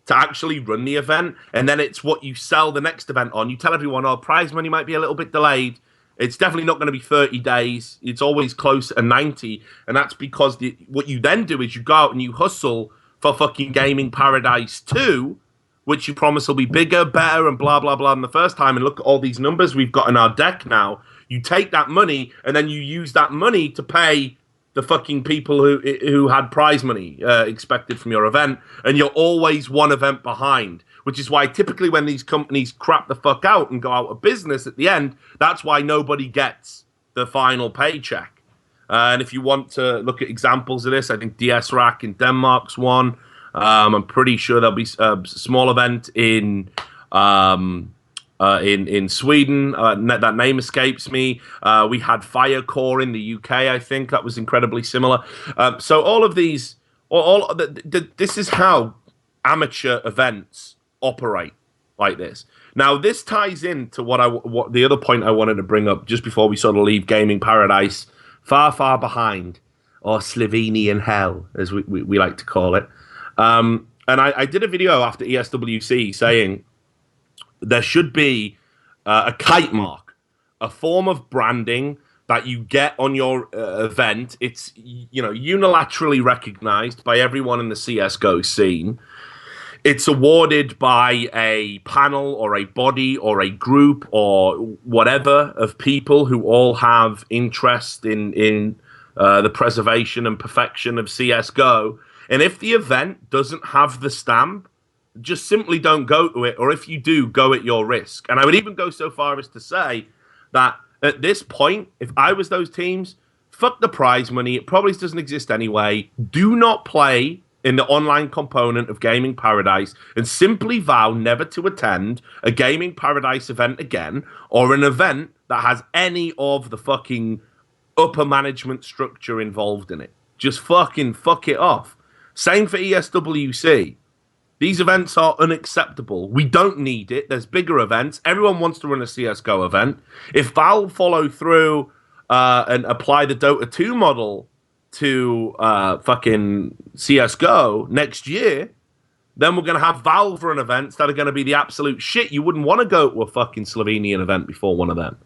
to actually run the event, and then it's what you sell the next event on. You tell everyone, oh, prize money might be a little bit delayed. It's definitely not going to be 30 days. It's always close to 90, and that's because what you then do is you go out and you hustle for fucking Gaming Paradise 2, which you promise will be bigger, better, and blah, blah, blah than the first time, and look at all these numbers we've got in our deck now. You take that money, and then you use that money to pay the fucking people who had prize money expected from your event, and you're always one event behind, which is why typically when these companies crap the fuck out and go out of business at the end, that's why nobody gets the final paycheck. And if you want to look at examples of this, I think DS Rack in Denmark's one. I'm pretty sure there'll be a small event in Sweden. That name escapes me. We had Firecore in the UK, I think. That was incredibly similar. So all of these, this is how amateur events operate like this. Now, this ties into what the other point I wanted to bring up just before we sort of leave Gaming Paradise far, far behind, or Slovenian hell, as we like to call it. And I did a video after ESWC saying there should be a kite mark, a form of branding that you get on your event. It's unilaterally recognized by everyone in the CSGO scene. It's awarded by a panel or a body or a group or whatever of people who all have interest in the preservation and perfection of CSGO. And if the event doesn't have the stamp, just simply don't go to it, or if you do, go at your risk. And I would even go so far as to say that at this point, if I was those teams, fuck the prize money. It probably doesn't exist anyway. Do not play in the online component of Gaming Paradise, and simply vow never to attend a Gaming Paradise event again, or an event that has any of the fucking upper management structure involved in it. Just fucking fuck it off. Same for ESWC. These events are unacceptable. We don't need it. There's bigger events. Everyone wants to run a CSGO event. If Valve follow through and apply the Dota 2 model to fucking CSGO next year, then we're going to have Valve run events that are going to be the absolute shit. You wouldn't want to go to a fucking Slovenian event before one of them.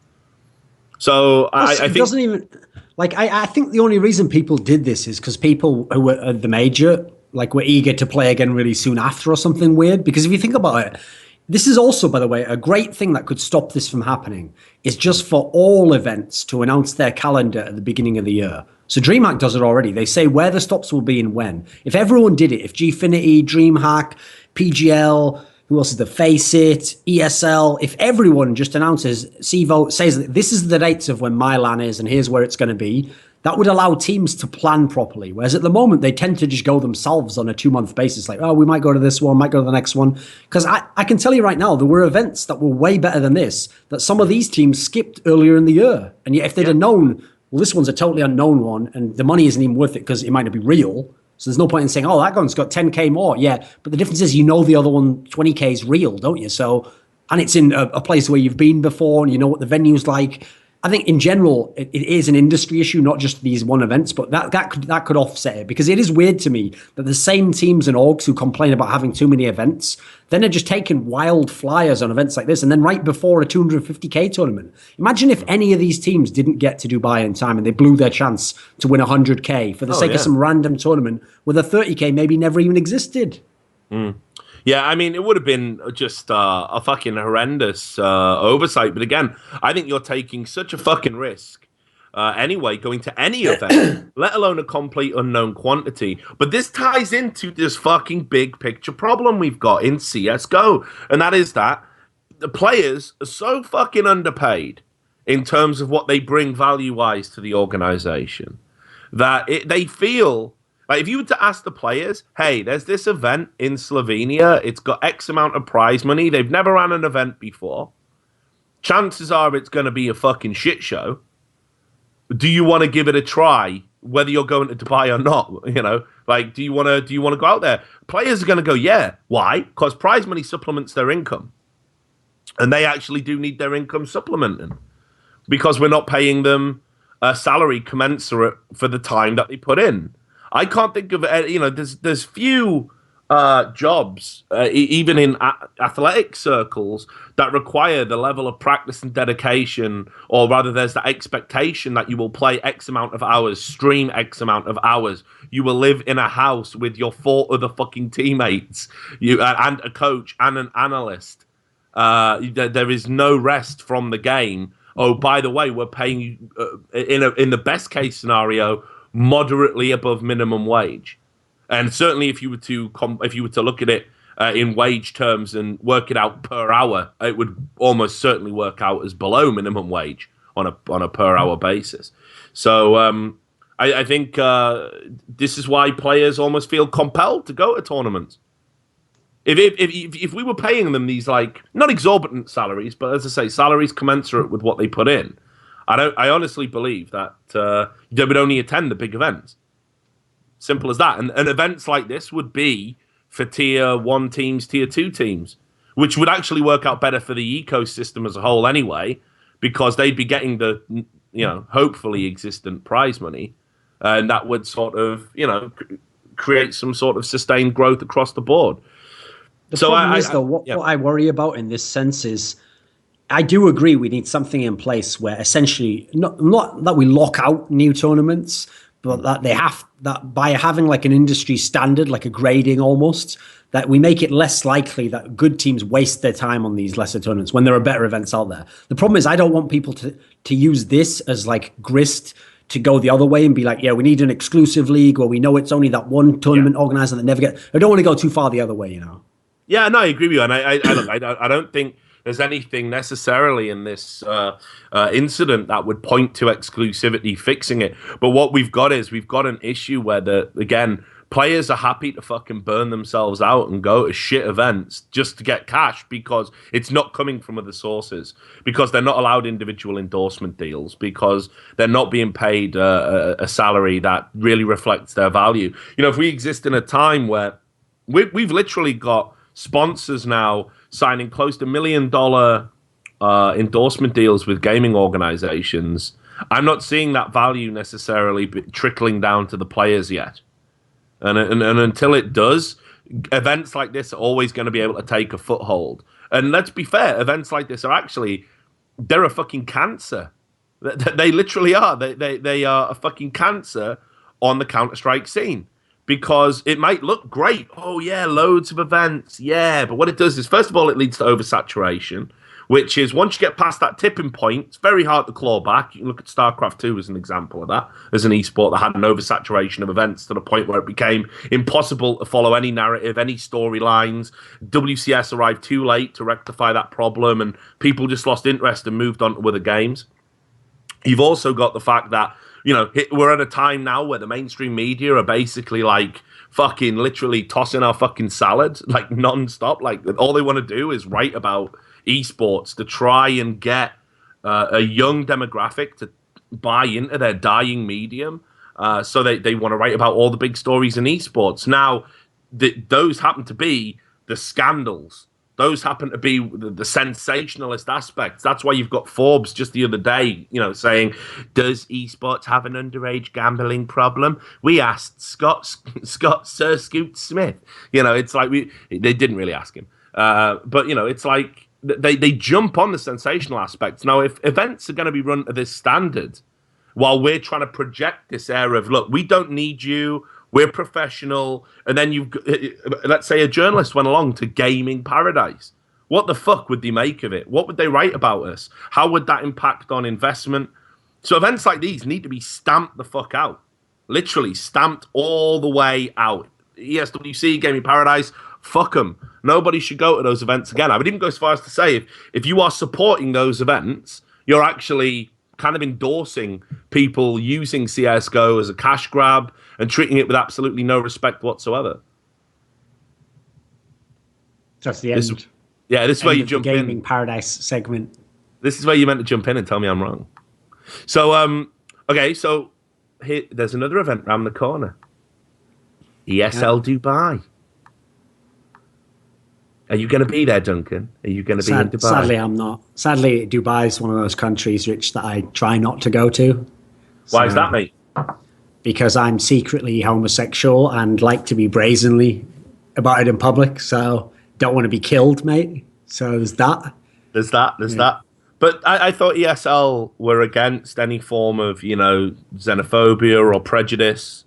So I think... doesn't even... Like, I think the only reason people did this is because people who were at the major, like, were eager to play again really soon after or something weird. Because if you think about it, this is also, by the way, a great thing that could stop this from happening is just for all events to announce their calendar at the beginning of the year. So DreamHack does it already. They say where the stops will be and when. If everyone did it, if Gfinity, DreamHack, PGL... who else is the Faceit, ESL, if everyone just announces, says that this is the dates of when my LAN is and here's where it's going to be, that would allow teams to plan properly. Whereas at the moment, they tend to just go themselves on a 2-month basis. Like, oh, we might go to this one, might go to the next one. Because I can tell you right now, there were events that were way better than this, that some of these teams skipped earlier in the year. And yet if they'd have known, well, this one's a totally unknown one, and the money isn't even worth it because it might not be real. So there's no point in saying, oh, that one's got 10K more. Yeah, but the difference is the other one, 20K is real, don't you? So, and it's in a place where you've been before and you know what the venue's like. I think in general, it is an industry issue, not just these one events, but that could offset it, because it is weird to me that the same teams and orgs who complain about having too many events, then are just taking wild flyers on events like this, and then right before a 250k tournament. Imagine if any of these teams didn't get to Dubai in time and they blew their chance to win 100k for the sake of some random tournament where the 30k maybe never even existed. Yeah, I mean, it would have been just a fucking horrendous oversight. But again, I think you're taking such a fucking risk anyway, going to any event, let alone a complete unknown quantity. But this ties into this fucking big picture problem we've got in CSGO. And that is that the players are so fucking underpaid in terms of what they bring value-wise to the organization that they feel... Like, if you were to ask the players, hey, there's this event in Slovenia, it's got X amount of prize money, they've never ran an event before, chances are it's going to be a fucking shit show. Do you want to give it a try, whether you're going to Dubai or not? You know, like, do you want to go out there? Players are going to go, yeah. Why? Because prize money supplements their income. And they actually do need their income supplementing, because we're not paying them a salary commensurate for the time that they put in. I can't think of, there's few jobs, even in athletic circles, that require the level of practice and dedication, or rather there's the expectation that you will play X amount of hours, stream X amount of hours. You will live in a house with your 4 other fucking teammates, and a coach and an analyst. There is no rest from the game. Oh, by the way, we're paying you, in the best case scenario, moderately above minimum wage. And certainly if you were to look at it in wage terms and work it out per hour, it would almost certainly work out as below minimum wage on a per hour basis. So I think this is why players almost feel compelled to go to tournaments. If we were paying them these, like, not exorbitant salaries, but as I say, salaries commensurate with what they put in, I honestly believe that they would only attend the big events. Simple as that. And events like this would be for tier 1 teams, tier 2 teams, which would actually work out better for the ecosystem as a whole anyway, because they'd be getting the, hopefully existent prize money, and that would sort of, create some sort of sustained growth across the board. The problem is, though, what I worry about in this sense is, I do agree we need something in place where essentially, not that we lock out new tournaments, but that by having like an industry standard, like a grading almost, that we make it less likely that good teams waste their time on these lesser tournaments when there are better events out there. The problem is, I don't want people to use this as like grist to go the other way and be like, yeah, we need an exclusive league where we know it's only that one tournament organizer that never gets. I don't want to go too far the other way, Yeah, no, I agree with you, and I don't think there's anything necessarily in this incident that would point to exclusivity fixing it. But what we've got an issue where, again, players are happy to fucking burn themselves out and go to shit events just to get cash, because it's not coming from other sources, because they're not allowed individual endorsement deals, because they're not being paid a salary that really reflects their value. If we exist in a time where we've literally got sponsors now signing close to $1 million endorsement deals with gaming organizations, I'm not seeing that value necessarily trickling down to the players yet. And until it does, events like this are always going to be able to take a foothold. And let's be fair, events like this they're a fucking cancer. They literally are. They are a fucking cancer on the Counterstrike scene. Because it might look great. Oh, yeah, loads of events. Yeah, but what it does is, first of all, it leads to oversaturation, which is, once you get past that tipping point, it's very hard to claw back. You can look at StarCraft 2 as an example of that, as an esport that had an oversaturation of events to the point where it became impossible to follow any narrative, any storylines. WCS arrived too late to rectify that problem, and people just lost interest and moved on to other games. You've also got the fact that, we're at a time now where the mainstream media are basically like fucking literally tossing our fucking salad, like non-stop. Like, all they want to do is write about esports to try and get a young demographic to buy into their dying medium. So they want to write about all the big stories in esports. Now, those happen to be the scandals Those happen to be the sensationalist aspects. That's why you've got Forbes just the other day, saying, does esports have an underage gambling problem? We asked Sir Scoot Smith. It's like they didn't really ask him. But, it's like they jump on the sensational aspects. Now, if events are going to be run to this standard, while we're trying to project this air of, look, we don't need you, we're professional, and then let's say a journalist went along to Gaming Paradise. What the fuck would they make of it? What would they write about us? How would that impact on investment? So events like these need to be stamped the fuck out. Literally stamped all the way out. ESWC, Gaming Paradise, fuck them. Nobody should go to those events again. I would even go as far as to say, if you are supporting those events, you're actually kind of endorsing people using CSGO as a cash grab and treating it with absolutely no respect whatsoever. That's the end. This is where you jump in. Gaming Paradise segment. This is where you meant to jump in and tell me I'm wrong. So, okay, so here, there's another event around the corner. ESL Dubai. Are you going to be there, Duncan? Are you going to be in Dubai? Sadly, I'm not. Sadly, Dubai is one of those countries, Rich, that I try not to go to. Why is that, mate? Because I'm secretly homosexual and like to be brazenly about it in public. So don't want to be killed, mate. So there's that. There's that. But I thought ESL were against any form of, xenophobia or prejudice.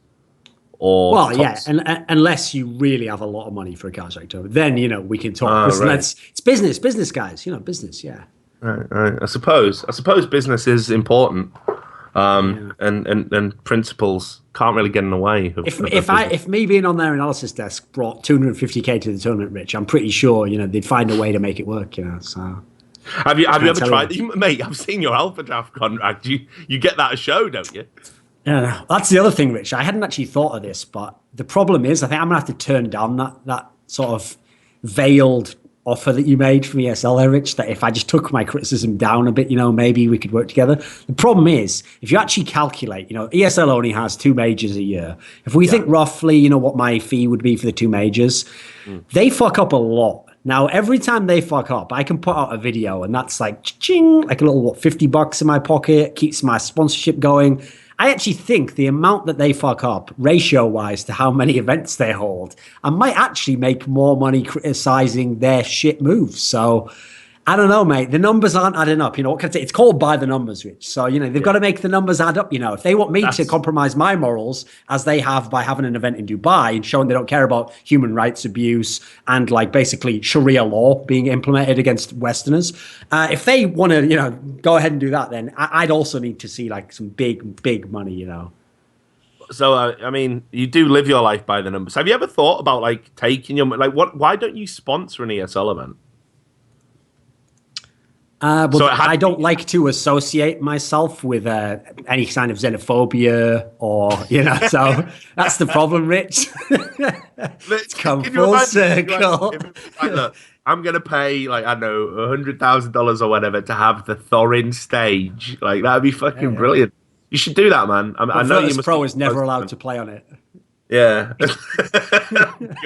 Unless you really have a lot of money for a Counterstrike tournament, then we can talk. Right. It's business, guys. Business. Yeah. Right. I suppose business is important, and principles can't really get in the way. If me being on their analysis desk brought 250K to the tournament, Rich, I'm pretty sure they'd find a way to make it work. So. Have you ever tried, mate? I've seen your Alphadraft contract. You get that a show, don't you? Yeah, that's the other thing, Rich. I hadn't actually thought of this, but the problem is I think I'm going to have to turn down that sort of veiled offer that you made from ESL there, Rich, that if I just took my criticism down a bit, maybe we could work together. The problem is, if you actually calculate, ESL only has 2 majors a year. If we think roughly, what my fee would be for the 2 majors, they fuck up a lot. Now, every time they fuck up, I can put out a video and that's like, ching, like a little, $50 in my pocket, keeps my sponsorship going. I actually think the amount that they fuck up, ratio-wise to how many events they hold, I might actually make more money criticizing their shit moves. So, I don't know, mate. The numbers aren't adding up. What can I say? It's called by the numbers, Rich. So, they've got to make the numbers add up. If they want me to compromise my morals, as they have by having an event in Dubai and showing they don't care about human rights abuse and, basically Sharia law being implemented against Westerners, if they want to, go ahead and do that, then I'd also need to see, some big money, So, you do live your life by the numbers. Have you ever thought about, taking your... why don't you sponsor an ESL event? I don't like to associate myself with any kind of xenophobia or, so that's the problem, Rich. Let's come full circle. Look, I'm going to pay, I don't know, $100,000 or whatever to have the Thorin stage. That'd be fucking brilliant. You should do that, man. I know you must. Pro is never allowed to play on it. Yeah.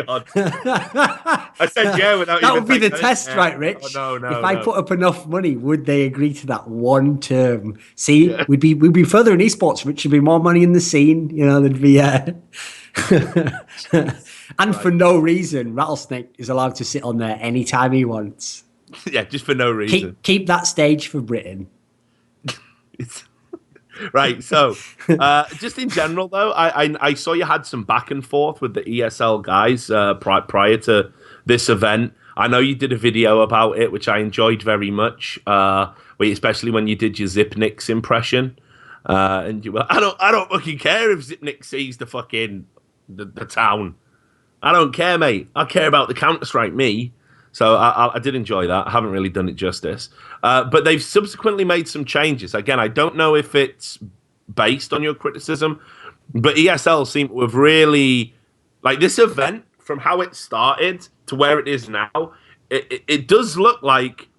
God. I said yeah without that would be the test, right, Rich? Oh, no. If I put up enough money, would they agree to that one term? See, we'd be further in esports, which would be more money in the scene. There'd be and for no reason, Rattlesnake is allowed to sit on there anytime he wants. Yeah, just for no reason. Keep that stage for Britain. Right, so just in general, though, I saw you had some back and forth with the ESL guys prior to this event. I know you did a video about it, which I enjoyed very much, especially when you did your Zipnik's impression. And you were, I don't fucking care if Zipnik sees the fucking the town. I don't care, mate. I care about the Counterstrike, me. So I did enjoy that. I haven't really done it justice. But they've subsequently made some changes. Again, I don't know if it's based on your criticism, but ESL seem to have really... this event, from how it started to where it is now, it does look like...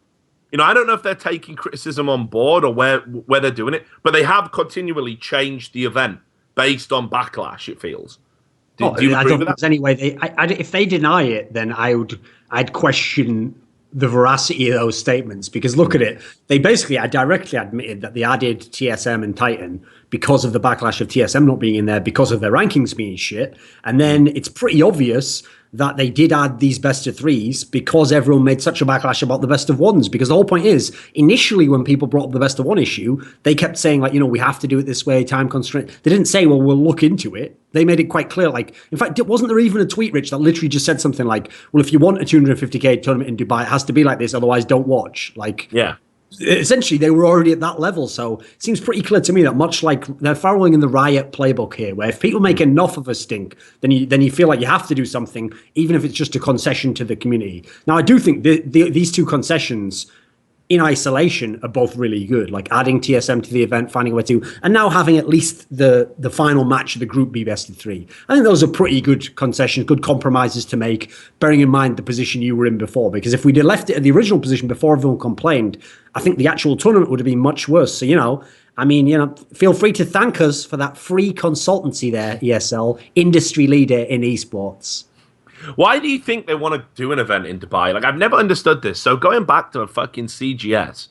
I don't know if they're taking criticism on board or where they're doing it, but they have continually changed the event based on backlash, it feels. Do you agree with that? Anyway, if they deny it, then I'd question the veracity of those statements, because look at it. They basically directly admitted that they added TSM and Titan because of the backlash of TSM not being in there, because of their rankings being shit. And then it's pretty obvious that they did add these best of threes because everyone made such a backlash about the best of ones. Because the whole point is, initially when people brought up the best of one issue, they kept saying like, we have to do it this way, time constraint. They didn't say, well, we'll look into it. They made it quite clear. Like, in fact, wasn't there even a tweet, Rich, that literally just said something like, well, if you want a 250K tournament in Dubai, it has to be like this, otherwise don't watch. Like, yeah. Essentially, they were already at that level. So it seems pretty clear to me that much like they're following in the Riot playbook here, where if people make enough of a stink, then you feel like you have to do something, even if it's just a concession to the community. Now, I do think these two concessions in isolation are both really good, like adding TSM to the event, finding a way to, and now having at least the final match of the group be best of three. I think those are pretty good concessions, good compromises to make, bearing in mind the position you were in before. Because if we'd have left it at the original position before everyone complained, I think the actual tournament would have been much worse. So, feel free to thank us for that free consultancy there, ESL, industry leader in esports. Why do you think they want to do an event in Dubai? Like, I've never understood this. So going back to fucking CGS,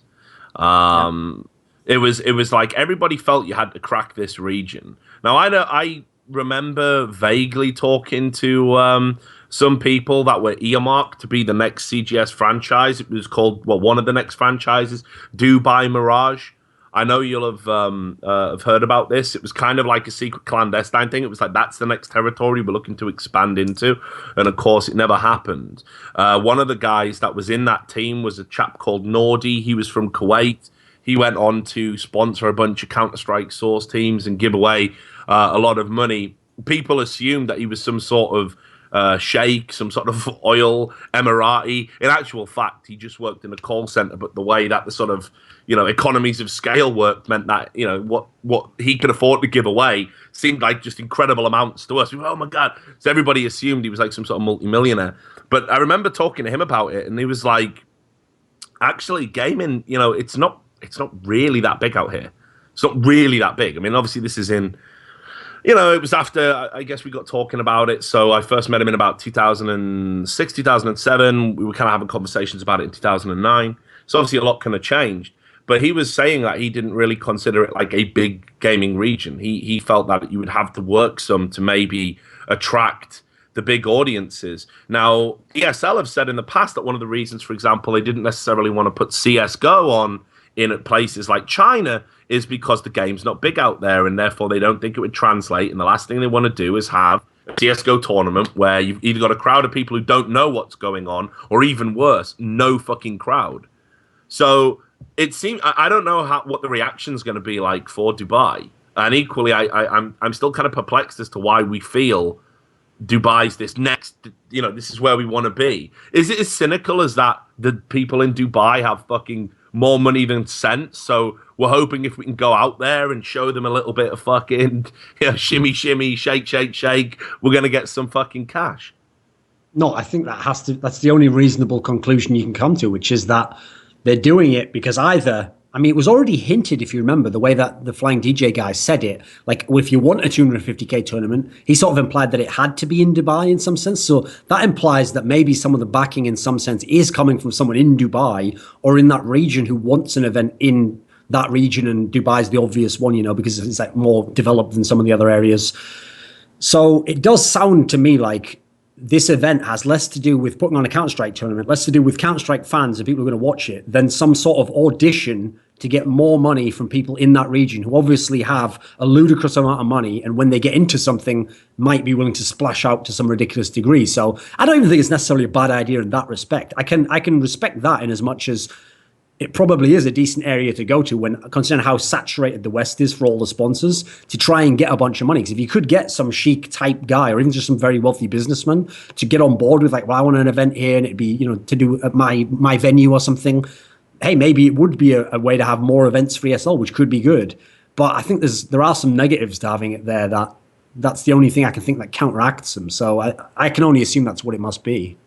it was like everybody felt you had to crack this region. Now, I remember vaguely talking to some people that were earmarked to be the next CGS franchise. It was called, one of the next franchises, Dubai Mirage. I know you'll have heard about this. It was kind of like a secret clandestine thing. It was like, that's the next territory we're looking to expand into. And of course, it never happened. One of the guys that was in that team was a chap called Nordi. He was from Kuwait. He went on to sponsor a bunch of Counterstrike source teams and give away a lot of money. People assumed that he was some sort of sheikh, some sort of oil Emirati. In actual fact, he just worked in a call center, but the way that the sort of economies of scale worked meant that what he could afford to give away seemed like just incredible amounts to us. We were, oh my god! So everybody assumed he was like some sort of multimillionaire. But I remember talking to him about it, and he was like, actually, gaming, it's not really that big out here. It's not really that big. I mean, obviously, this is in. It was after, I guess we got talking about it. So I first met him in about 2006, 2007. We were kind of having conversations about it in 2009. So obviously a lot kind of changed. But he was saying that he didn't really consider it like a big gaming region. He felt that you would have to work some to maybe attract the big audiences. Now, ESL have said in the past that one of the reasons, for example, they didn't necessarily want to put CSGO on in places like China is because the game's not big out there, and therefore they don't think it would translate. And the last thing they want to do is have a CSGO tournament where you've either got a crowd of people who don't know what's going on, or even worse, no fucking crowd. So it seems, I don't know what the reaction's going to be like for Dubai. And equally, I'm still kind of perplexed as to why we feel Dubai's this next, this is where we want to be. Is it as cynical as that the people in Dubai have fucking more money than sense? So we're hoping if we can go out there and show them a little bit of fucking shimmy, shimmy, shake, shake, shake, we're going to get some fucking cash. No, I think that's the only reasonable conclusion you can come to, which is that they're doing it because it was already hinted, if you remember, the way that the Flying DJ guy said it, like, well, if you want a 250K tournament, he sort of implied that it had to be in Dubai in some sense. So that implies that maybe some of the backing in some sense is coming from someone in Dubai or in that region who wants an event in that region, and Dubai is the obvious one, because it's like more developed than some of the other areas. So it does sound to me like this event has less to do with putting on a Counter-Strike tournament, less to do with Counter-Strike fans and people who are going to watch it, than some sort of audition to get more money from people in that region who obviously have a ludicrous amount of money, and when they get into something might be willing to splash out to some ridiculous degree. So I don't even think it's necessarily a bad idea in that respect. I can respect that in as much as it probably is a decent area to go to, when considering how saturated the West is for all the sponsors, to try and get a bunch of money. Because if you could get some chic type guy, or even just some very wealthy businessman, to get on board with like, well, I want an event here, and it'd be, to do at my venue or something. Hey, maybe it would be a way to have more events for ESL, which could be good. But I think there are some negatives to having it there. That's the only thing I can think that counteracts them. So I can only assume that's what it must be.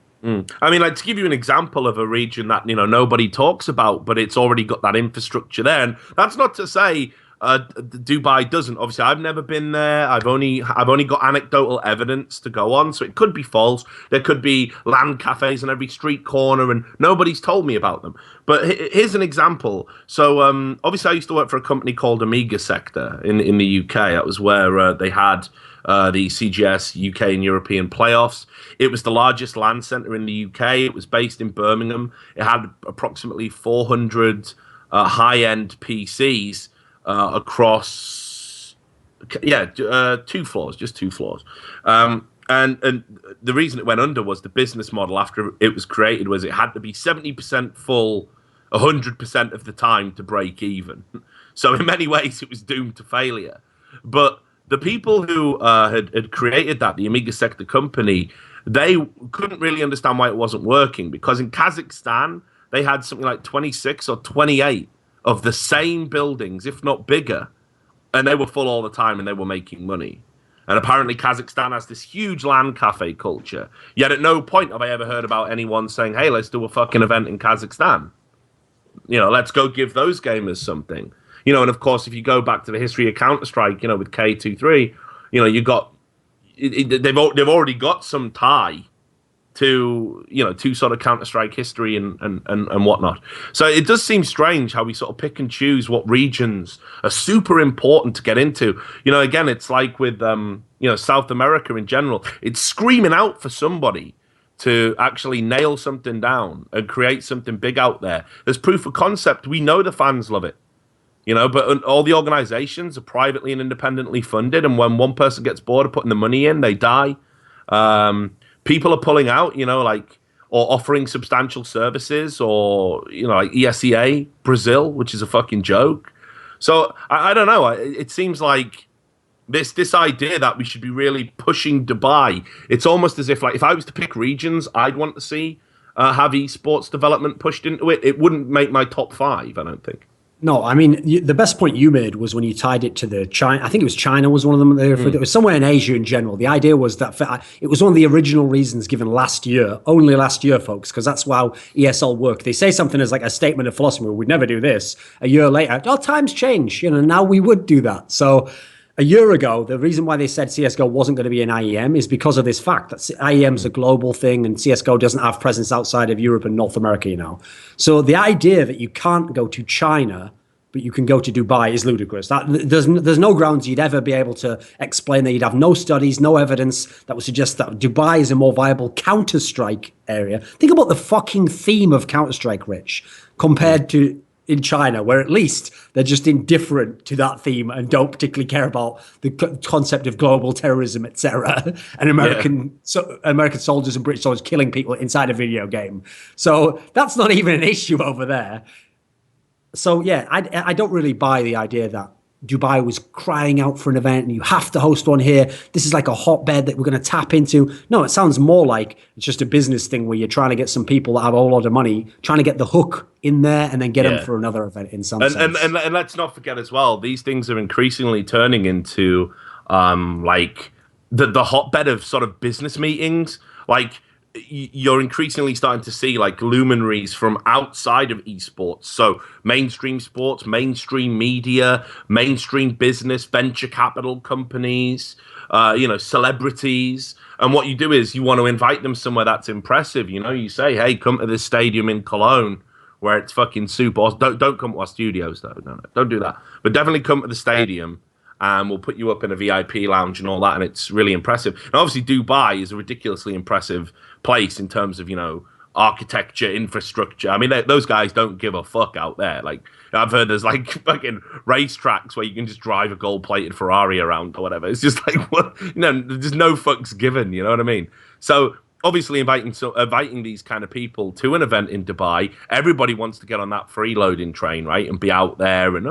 I mean, like, to give you an example of a region that nobody talks about, but it's already got that infrastructure there. And that's not to say Dubai doesn't. Obviously, I've never been there. I've only got anecdotal evidence to go on, so it could be false. There could be land cafes on every street corner, and nobody's told me about them. But here's an example. So obviously, I used to work for a company called Amiga Sector in the UK. That was where they had the CGS UK and European playoffs. It was the largest LAN center in the UK. It was based in Birmingham. It had approximately 400 high-end PCs across, two floors, just two floors. And the reason it went under was the business model after it was created was it had to be 70% full 100% of the time to break even. So in many ways, it was doomed to failure. But the people who had created that, the Amiga Sector company, they couldn't really understand why it wasn't working, because in Kazakhstan, they had something like 26 or 28 of the same buildings, if not bigger, and they were full all the time and they were making money. And apparently Kazakhstan has this huge LAN cafe culture. Yet at no point have I ever heard about anyone saying, hey, let's do a fucking event in Kazakhstan. You know, let's go give those gamers something. You know, and of course, if you go back to the history of Counterstrike, you know, with K23, you know, you got, they've already got some tie to, you know, to sort of Counter-Strike history and whatnot. So it does seem strange how we sort of pick and choose what regions are super important to get into. You know, again, it's like with, you know, South America in general. It's screaming out for somebody to actually nail something down and create something big out there. There's proof of concept. We know the fans love it. You know, but all the organizations are privately and independently funded, and when one person gets bored of putting the money in, they die. People are pulling out, you know, like, or offering substantial services, or, you know, like ESEA Brazil, which is a fucking joke. So I don't know. It seems like this idea that we should be really pushing Dubai. It's almost as if, like, if I was to pick regions, I'd want to see have esports development pushed into it. It wouldn't make my top 5, I don't think. No, I mean, the best point you made was when you tied it to the China. I think it was China was one of them. It was somewhere in Asia in general. The idea was that it was one of the original reasons given last year, only last year, folks, because that's how ESL worked. They say something as like a statement of philosophy. We'd never do this. A year later, oh, times change. You know, now we would do that. So a year ago, the reason why they said CSGO wasn't going to be an IEM is because of this fact that IEM's a global thing and CSGO doesn't have presence outside of Europe and North America, you know. So the idea that you can't go to China but you can go to Dubai is ludicrous. There's no grounds you'd ever be able to explain that. You'd have no studies, no evidence that would suggest that Dubai is a more viable Counter-Strike area. Think about the fucking theme of Counter-Strike, Rich, compared to in China, where at least they're just indifferent to that theme and don't particularly care about the concept of global terrorism, etc. And American soldiers and British soldiers killing people inside a video game. So that's not even an issue over there. So yeah, I don't really buy the idea that Dubai was crying out for an event and you have to host one here. This is like a hotbed that we're going to tap into. No, it sounds more like it's just a business thing where you're trying to get some people that have a whole lot of money, trying to get the hook in there and then get them for another event in some sense. And let's not forget as well, these things are increasingly turning into like the hotbed of sort of business meetings. Like, you're increasingly starting to see like luminaries from outside of esports. So mainstream sports, mainstream media, mainstream business, venture capital companies, you know, celebrities. And what you do is you want to invite them somewhere that's impressive. You know, you say, hey, come to this stadium in Cologne where it's fucking super awesome. Don't come to our studios though. No, don't do that. But definitely come to the stadium. And we'll put you up in a VIP lounge and all that, and it's really impressive. And obviously, Dubai is a ridiculously impressive place in terms of, you know, architecture, infrastructure. I mean, those guys don't give a fuck out there. Like, I've heard there's like fucking racetracks where you can just drive a gold-plated Ferrari around or whatever. It's just like, what? You know, there's no fucks given. You know what I mean? So obviously, inviting these kind of people to an event in Dubai, everybody wants to get on that freeloading train, right, and be out there and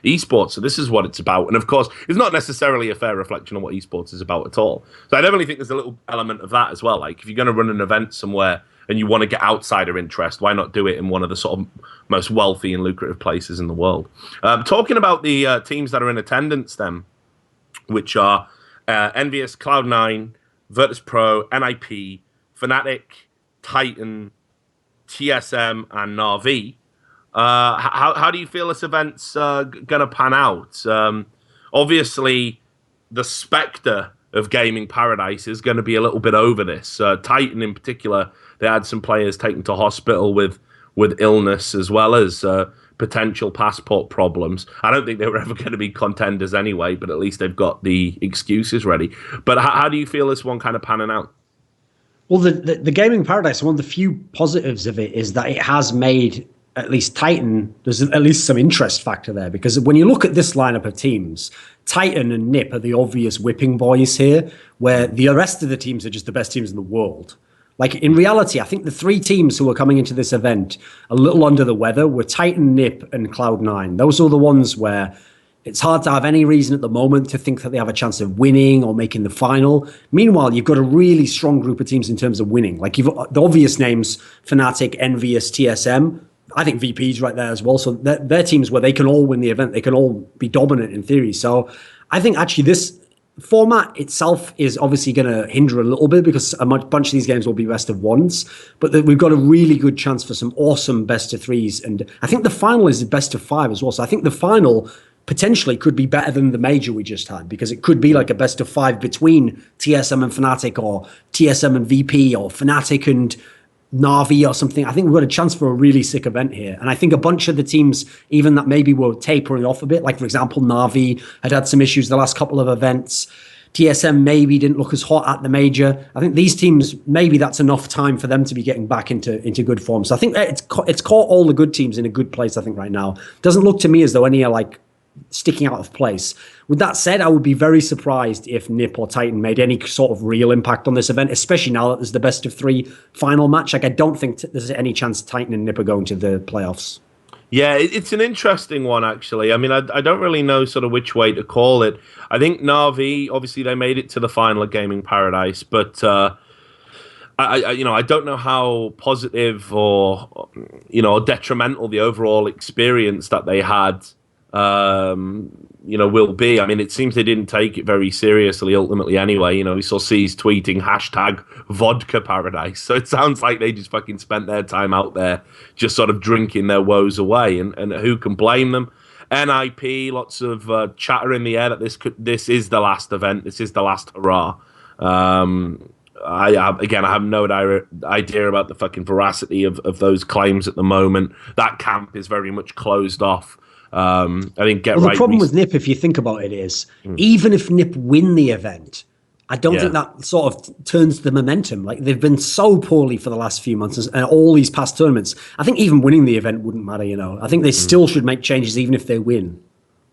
esports. So this is what it's about. And of course, it's not necessarily a fair reflection on what esports is about at all. So I definitely think there's a little element of that as well. Like, if you're going to run an event somewhere and you want to get outsider interest, why not do it in one of the sort of most wealthy and lucrative places in the world? Talking about the teams that are in attendance, then, which are EnVyUs, Cloud9, Virtus Pro, NIP, Fnatic, Titan, TSM, and Na'Vi. How do you feel this event's going to pan out? Obviously, the spectre of gaming paradise is going to be a little bit over this. Titan, in particular, they had some players taken to hospital with illness as well as potential passport problems. I don't think they were ever going to be contenders anyway, but at least they've got the excuses ready. But how do you feel this one kind of panning out? Well, the gaming paradise, one of the few positives of it is that it has made at least Titan, there's at least some interest factor there, because when you look at this lineup of teams, Titan and NiP are the obvious whipping boys here, where the rest of the teams are just the best teams in the world. Like, in reality, I think the three teams who are coming into this event a little under the weather were Titan, NiP, and Cloud9. Those are the ones where it's hard to have any reason at the moment to think that they have a chance of winning or making the final. Meanwhile, you've got a really strong group of teams in terms of winning. Like, you've the obvious names, Fnatic, EnVyUs, TSM. I think VP's right there as well. So they're teams where they can all win the event. They can all be dominant in theory. So I think actually this format itself is obviously going to hinder a little bit because a bunch of these games will be best of ones. But we've got a really good chance for some awesome best of threes. And I think the final is the best of five as well. So I think the final potentially could be better than the major we just had, because it could be like a best of five between TSM and Fnatic, or TSM and VP, or Fnatic and Na'Vi or something. I think we've got a chance for a really sick event here. And I think a bunch of the teams, even that maybe were tapering off a bit, like, for example, Na'Vi had some issues the last couple of events. TSM maybe didn't look as hot at the major. I think these teams, maybe that's enough time for them to be getting back into good form. So I think it's caught all the good teams in a good place, I think, right now. Doesn't look to me as though any are, like, sticking out of place. With that said, I would be very surprised if NiP or Titan made any sort of real impact on this event, especially now that there's the best of three final match. Like, I don't think there's any chance Titan and NiP are going to the playoffs. Yeah, it's an interesting one, actually. I mean, I don't really know sort of which way to call it. I think Na'Vi, obviously, they made it to the final of Gaming Paradise, but I don't know how positive or detrimental the overall experience that they had will be. I mean, it seems they didn't take it very seriously ultimately anyway. We saw C's tweeting #vodka paradise. So it sounds like they just fucking spent their time out there just sort of drinking their woes away. And who can blame them? NIP, lots of chatter in the air that this is the last event. This is the last hurrah. I have no idea about the fucking veracity of those claims at the moment. That camp is very much closed off. I think the problem with NiP, if you think about it, is even if NiP win the event, I don't think that sort of turns the momentum. Like, they've been so poorly for the last few months and all these past tournaments. I think even winning the event wouldn't matter. I think they still should make changes even if they win.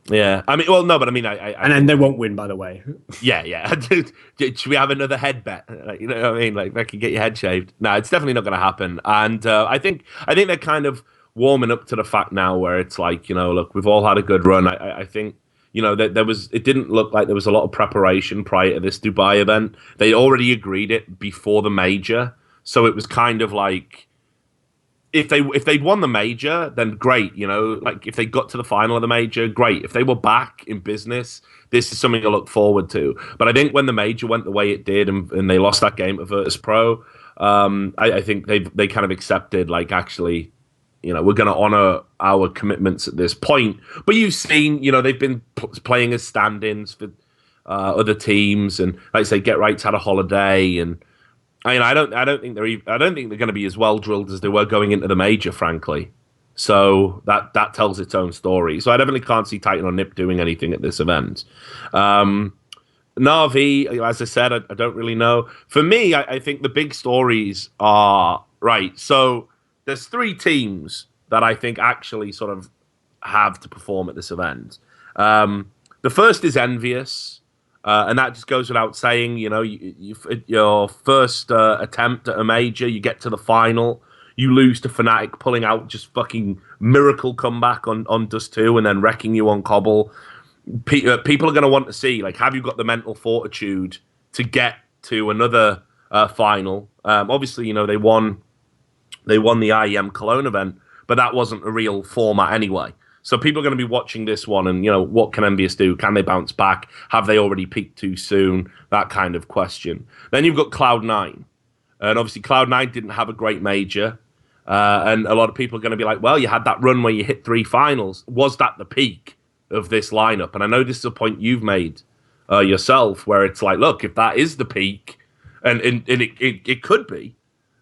Yeah, I mean, well, no, but I mean, and then they won't win, by the way. Yeah. Should we have another head bet? You know what I mean? Like, I can get your head shaved. No, it's definitely not going to happen. And I think they're kind of warming up to the fact now where it's like, look, we've all had a good run. I think, it didn't look like there was a lot of preparation prior to this Dubai event. They already agreed it before the major. So it was kind of like, if they'd won the major, then great, like if they got to the final of the major, great. If they were back in business, this is something to look forward to. But I think when the major went the way it did and they lost that game to Virtus Pro, I think they kind of accepted, like, actually, we're going to honor our commitments at this point. But you've seen, they've been playing as stand-ins for other teams, and like I say, Get Right's had a holiday, and I don't think they're going to be as well drilled as they were going into the major, frankly. So that tells its own story. So I definitely can't see Titan or NiP doing anything at this event. Na'Vi, as I said, I don't really know. For me, I think the big stories are right. So there's three teams that I think actually sort of have to perform at this event. The first is EnVyUs, and that just goes without saying. Your first attempt at a major, you get to the final, you lose to Fnatic, pulling out just fucking miracle comeback on Dust 2 and then wrecking you on Cobble. People are going to want to see, like, have you got the mental fortitude to get to another final? Obviously, they won the IEM Cologne event, but that wasn't a real format anyway. So people are going to be watching this one and, what can EnVyUs do? Can they bounce back? Have they already peaked too soon? That kind of question. Then you've got Cloud9. And obviously Cloud9 didn't have a great major. And a lot of people are going to be like, well, you had that run where you hit 3 finals. Was that the peak of this lineup? And I know this is a point you've made yourself, where it's like, look, if that is the peak, and it could be,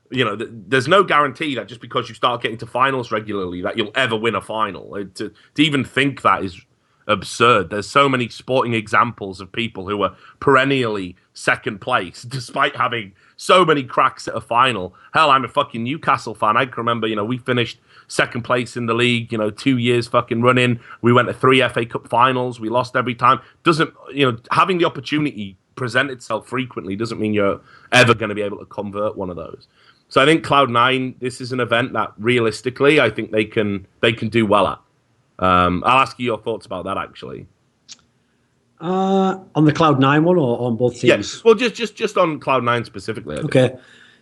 you know, there's no guarantee that just because you start getting to finals regularly that you'll ever win a final. To even think that is absurd. There's so many sporting examples of people who are perennially second place despite having so many cracks at a final. Hell, I'm a fucking Newcastle fan. I can remember, you know, we finished second place in the league, you know, 2 years fucking running. We went to 3 FA Cup finals. We lost every time. Doesn't, you know, having the opportunity present itself frequently doesn't mean you're ever going to be able to convert one of those. So I think Cloud9, this is an event that realistically I think they can do well at. I'll ask you your thoughts about that, actually. On the Cloud9 one, or on both teams? Yes, well, just on Cloud9 specifically. Okay.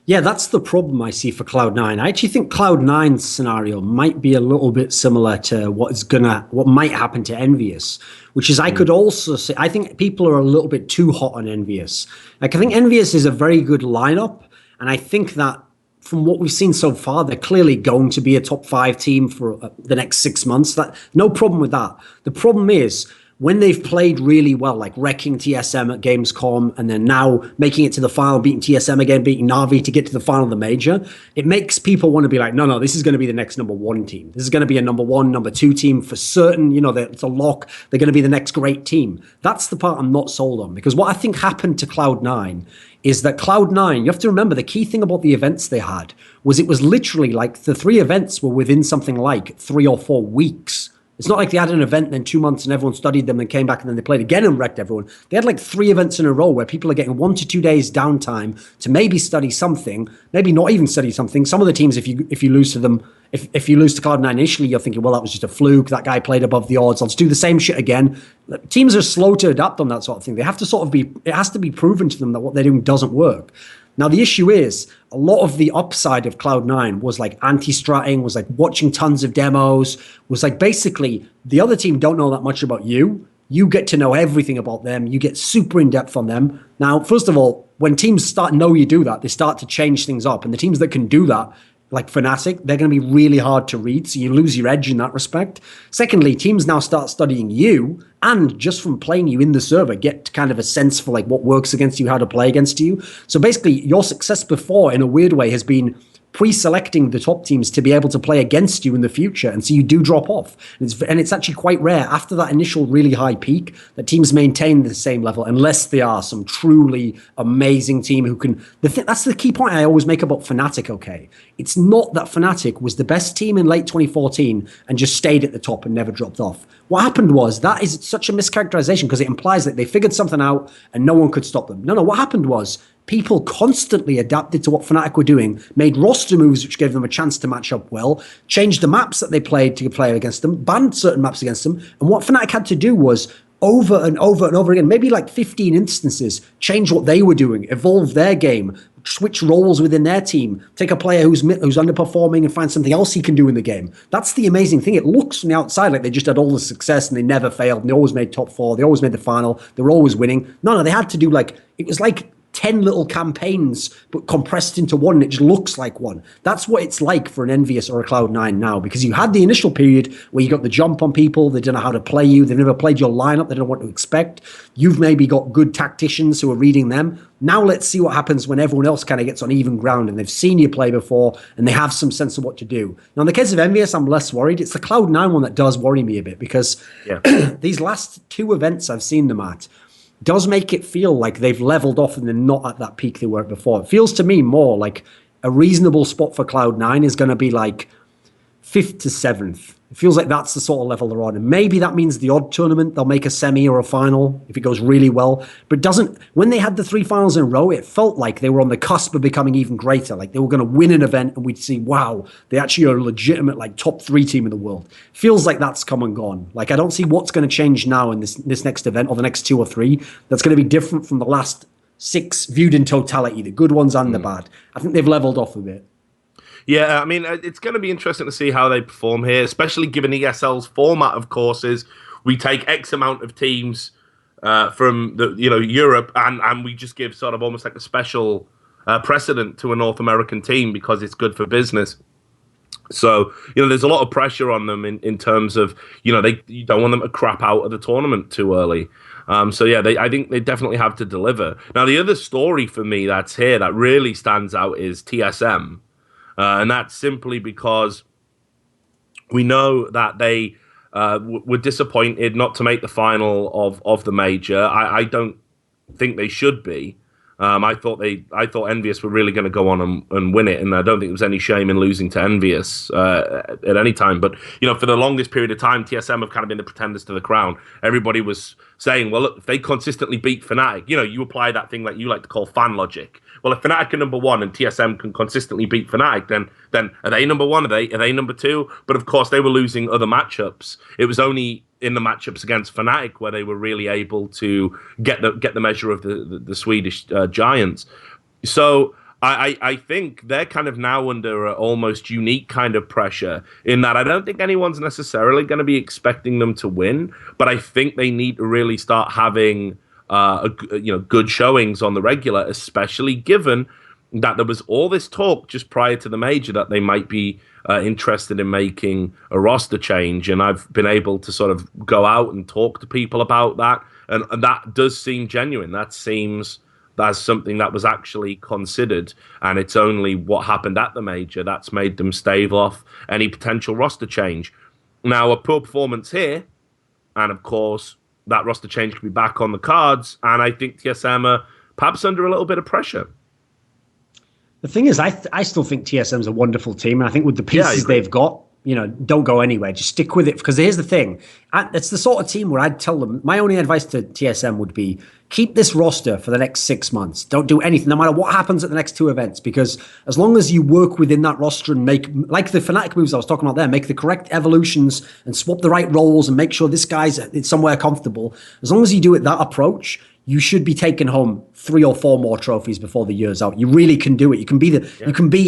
Yeah, that's the problem I see for Cloud9. I actually think Cloud9's scenario might be a little bit similar to what might happen to EnVyUs, which is I could also say, I think people are a little bit too hot on EnVyUs. Like, I think EnVyUs is a very good lineup, and I think that from what we've seen so far, they're clearly going to be a top 5 team for the next 6 months. That no problem with that. The problem is when they've played really well, like wrecking TSM at Gamescom, and then now making it to the final, beating TSM again, beating Na'Vi to get to the final of the major, it makes people want to be like, no, this is going to be the next number 1 team. This is going to be a number 1, number 2 team for certain. You know, it's a lock. They're going to be the next great team. That's the part I'm not sold on, because what I think happened to Cloud9 is that Cloud9, you have to remember the key thing about the events they had was it was literally like the 3 events were within something like 3 or 4 weeks. It's not like they had an event, then 2 months, and everyone studied them and came back, and then they played again and wrecked everyone. They had like 3 events in a row where people are getting 1 to 2 days downtime to maybe study something, maybe not even study something. Some of the teams, if you lose to them, if you lose to Cloud9 initially, you're thinking, well, that was just a fluke. That guy played above the odds. I'll just do the same shit again. Teams are slow to adapt on that sort of thing. They have to sort of it has to be proven to them that what they're doing doesn't work. Now, the issue is a lot of the upside of Cloud9 was like anti-stratting, was like watching tons of demos, was like basically the other team don't know that much about you. You get to know everything about them. You get super in-depth on them. Now, first of all, when teams know you do that, they start to change things up. And the teams that can do that, like Fnatic, they're going to be really hard to read, so you lose your edge in that respect. Secondly, teams now start studying you, and just from playing you in the server, get kind of a sense for like what works against you, how to play against you. So basically, your success before, in a weird way, has been pre-selecting the top teams to be able to play against you in the future, and so you do drop off. And it's actually quite rare after that initial really high peak that teams maintain the same level, unless they are some truly amazing team who can. That's the key point I always make about Fnatic. Okay, it's not that Fnatic was the best team in late 2014 and just stayed at the top and never dropped off. What happened was, that is such a mischaracterization because it implies that they figured something out and no one could stop them. No, what happened was people constantly adapted to what Fnatic were doing, made roster moves which gave them a chance to match up well, changed the maps that they played to play against them, banned certain maps against them, and what Fnatic had to do was over and over and over again, maybe like 15 instances, change what they were doing, evolve their game, switch roles within their team, take a player who's underperforming and find something else he can do in the game. That's the amazing thing. It looks from the outside like they just had all the success and they never failed and they always made top 4, they always made the final, they were always winning. No, they had to do it was like 10 little campaigns, but compressed into one, and it just looks like one. That's what it's like for an EnVyUs or a Cloud9 now, because you had the initial period where you got the jump on people, they don't know how to play you, they've never played your lineup, they don't know what to expect. You've maybe got good tacticians who are reading them. Now let's see what happens when everyone else kind of gets on even ground and they've seen you play before and they have some sense of what to do. Now, in the case of EnVyUs, I'm less worried. It's the Cloud9 one that does worry me a bit, because these last 2 events I've seen them at does make it feel like they've leveled off and they're not at that peak they were at before. It feels to me more like a reasonable spot for Cloud9 is going to be like 5th to 7th. It feels like that's the sort of level they're on. And maybe that means the odd tournament, they'll make a semi or a final if it goes really well. But it doesn't. When they had the 3 finals in a row, it felt like they were on the cusp of becoming even greater. Like they were going to win an event and we'd see, wow, they actually are a legitimate like top 3 team in the world. Feels like that's come and gone. Like I don't see what's going to change now in this next event or the next 2 or 3 that's going to be different from the last 6 viewed in totality, the good ones and the bad. I think they've leveled off a bit. Yeah, I mean, it's going to be interesting to see how they perform here, especially given ESL's format, of course, is we take X amount of teams from Europe and we just give sort of almost like a special precedent to a North American team because it's good for business. So, there's a lot of pressure on them in terms of, you don't want them to crap out of the tournament too early. So, yeah, I think they definitely have to deliver. Now, the other story for me that's here that really stands out is TSM. And that's simply because we know that they were disappointed not to make the final of the major. I don't think they should be. I thought EnVyUs were really going to go on and win it, and I don't think there was any shame in losing to EnVyUs at any time. But for the longest period of time, TSM have kind of been the pretenders to the crown. Everybody was saying, well, look, if they consistently beat Fnatic, you apply that thing that you like to call fan logic. Well, if Fnatic are number one and TSM can consistently beat Fnatic, then are they number one? Are they number two? But of course, they were losing other matchups. It was only in the matchups against Fnatic where they were really able to get the measure of the Swedish giants. So I think they're kind of now under an almost unique kind of pressure in that I don't think anyone's necessarily going to be expecting them to win, but I think they need to really start having good showings on the regular, especially given that there was all this talk just prior to the major that they might be interested in making a roster change, and I've been able to sort of go out and talk to people about that, and that does seem genuine. That seems that's something that was actually considered, and it's only what happened at the major that's made them stave off any potential roster change. Now, a poor performance here, and of course that roster change could be back on the cards, and I think TSM are perhaps under a little bit of pressure. The thing is, I still think TSM's a wonderful team, and I think with the pieces they've got, don't go anywhere. Just stick with it. Because here's the thing. It's the sort of team where I'd tell them, my only advice to TSM would be, keep this roster for the next 6 months. Don't do anything, no matter what happens at the next two events. Because as long as you work within that roster and make, like the Fnatic moves I was talking about there, make the correct evolutions and swap the right roles and make sure this guy's somewhere comfortable. As long as you do it that approach, you should be taking home 3 or 4 more trophies before the year's out. You really can do it. You can be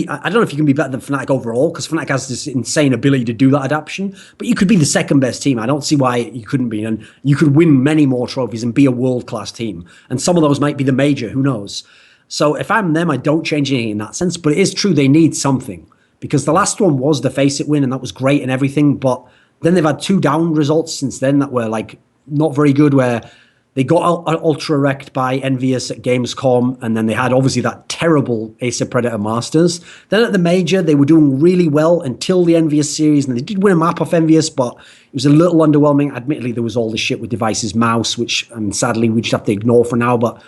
I don't know if you can be better than Fnatic overall, because Fnatic has this insane ability to do that adaptation, but you could be the second best team. I don't see why you couldn't be, and you could win many more trophies and be a world-class team. And some of those might be the major, who knows? So if I'm them, I don't change anything in that sense, but it is true they need something, because the last one was the Face It win, and that was great and everything, but then they've had 2 down results since then that were like not very good, where they got ultra-wrecked by EnVyUs at Gamescom, and then they had obviously that terrible ESEA Predator Masters. Then at the major, they were doing really well until the EnVyUs series, and they did win a map off EnVyUs, but it was a little underwhelming. Admittedly, there was all the shit with Device's mouse, which sadly we just have to ignore for now, but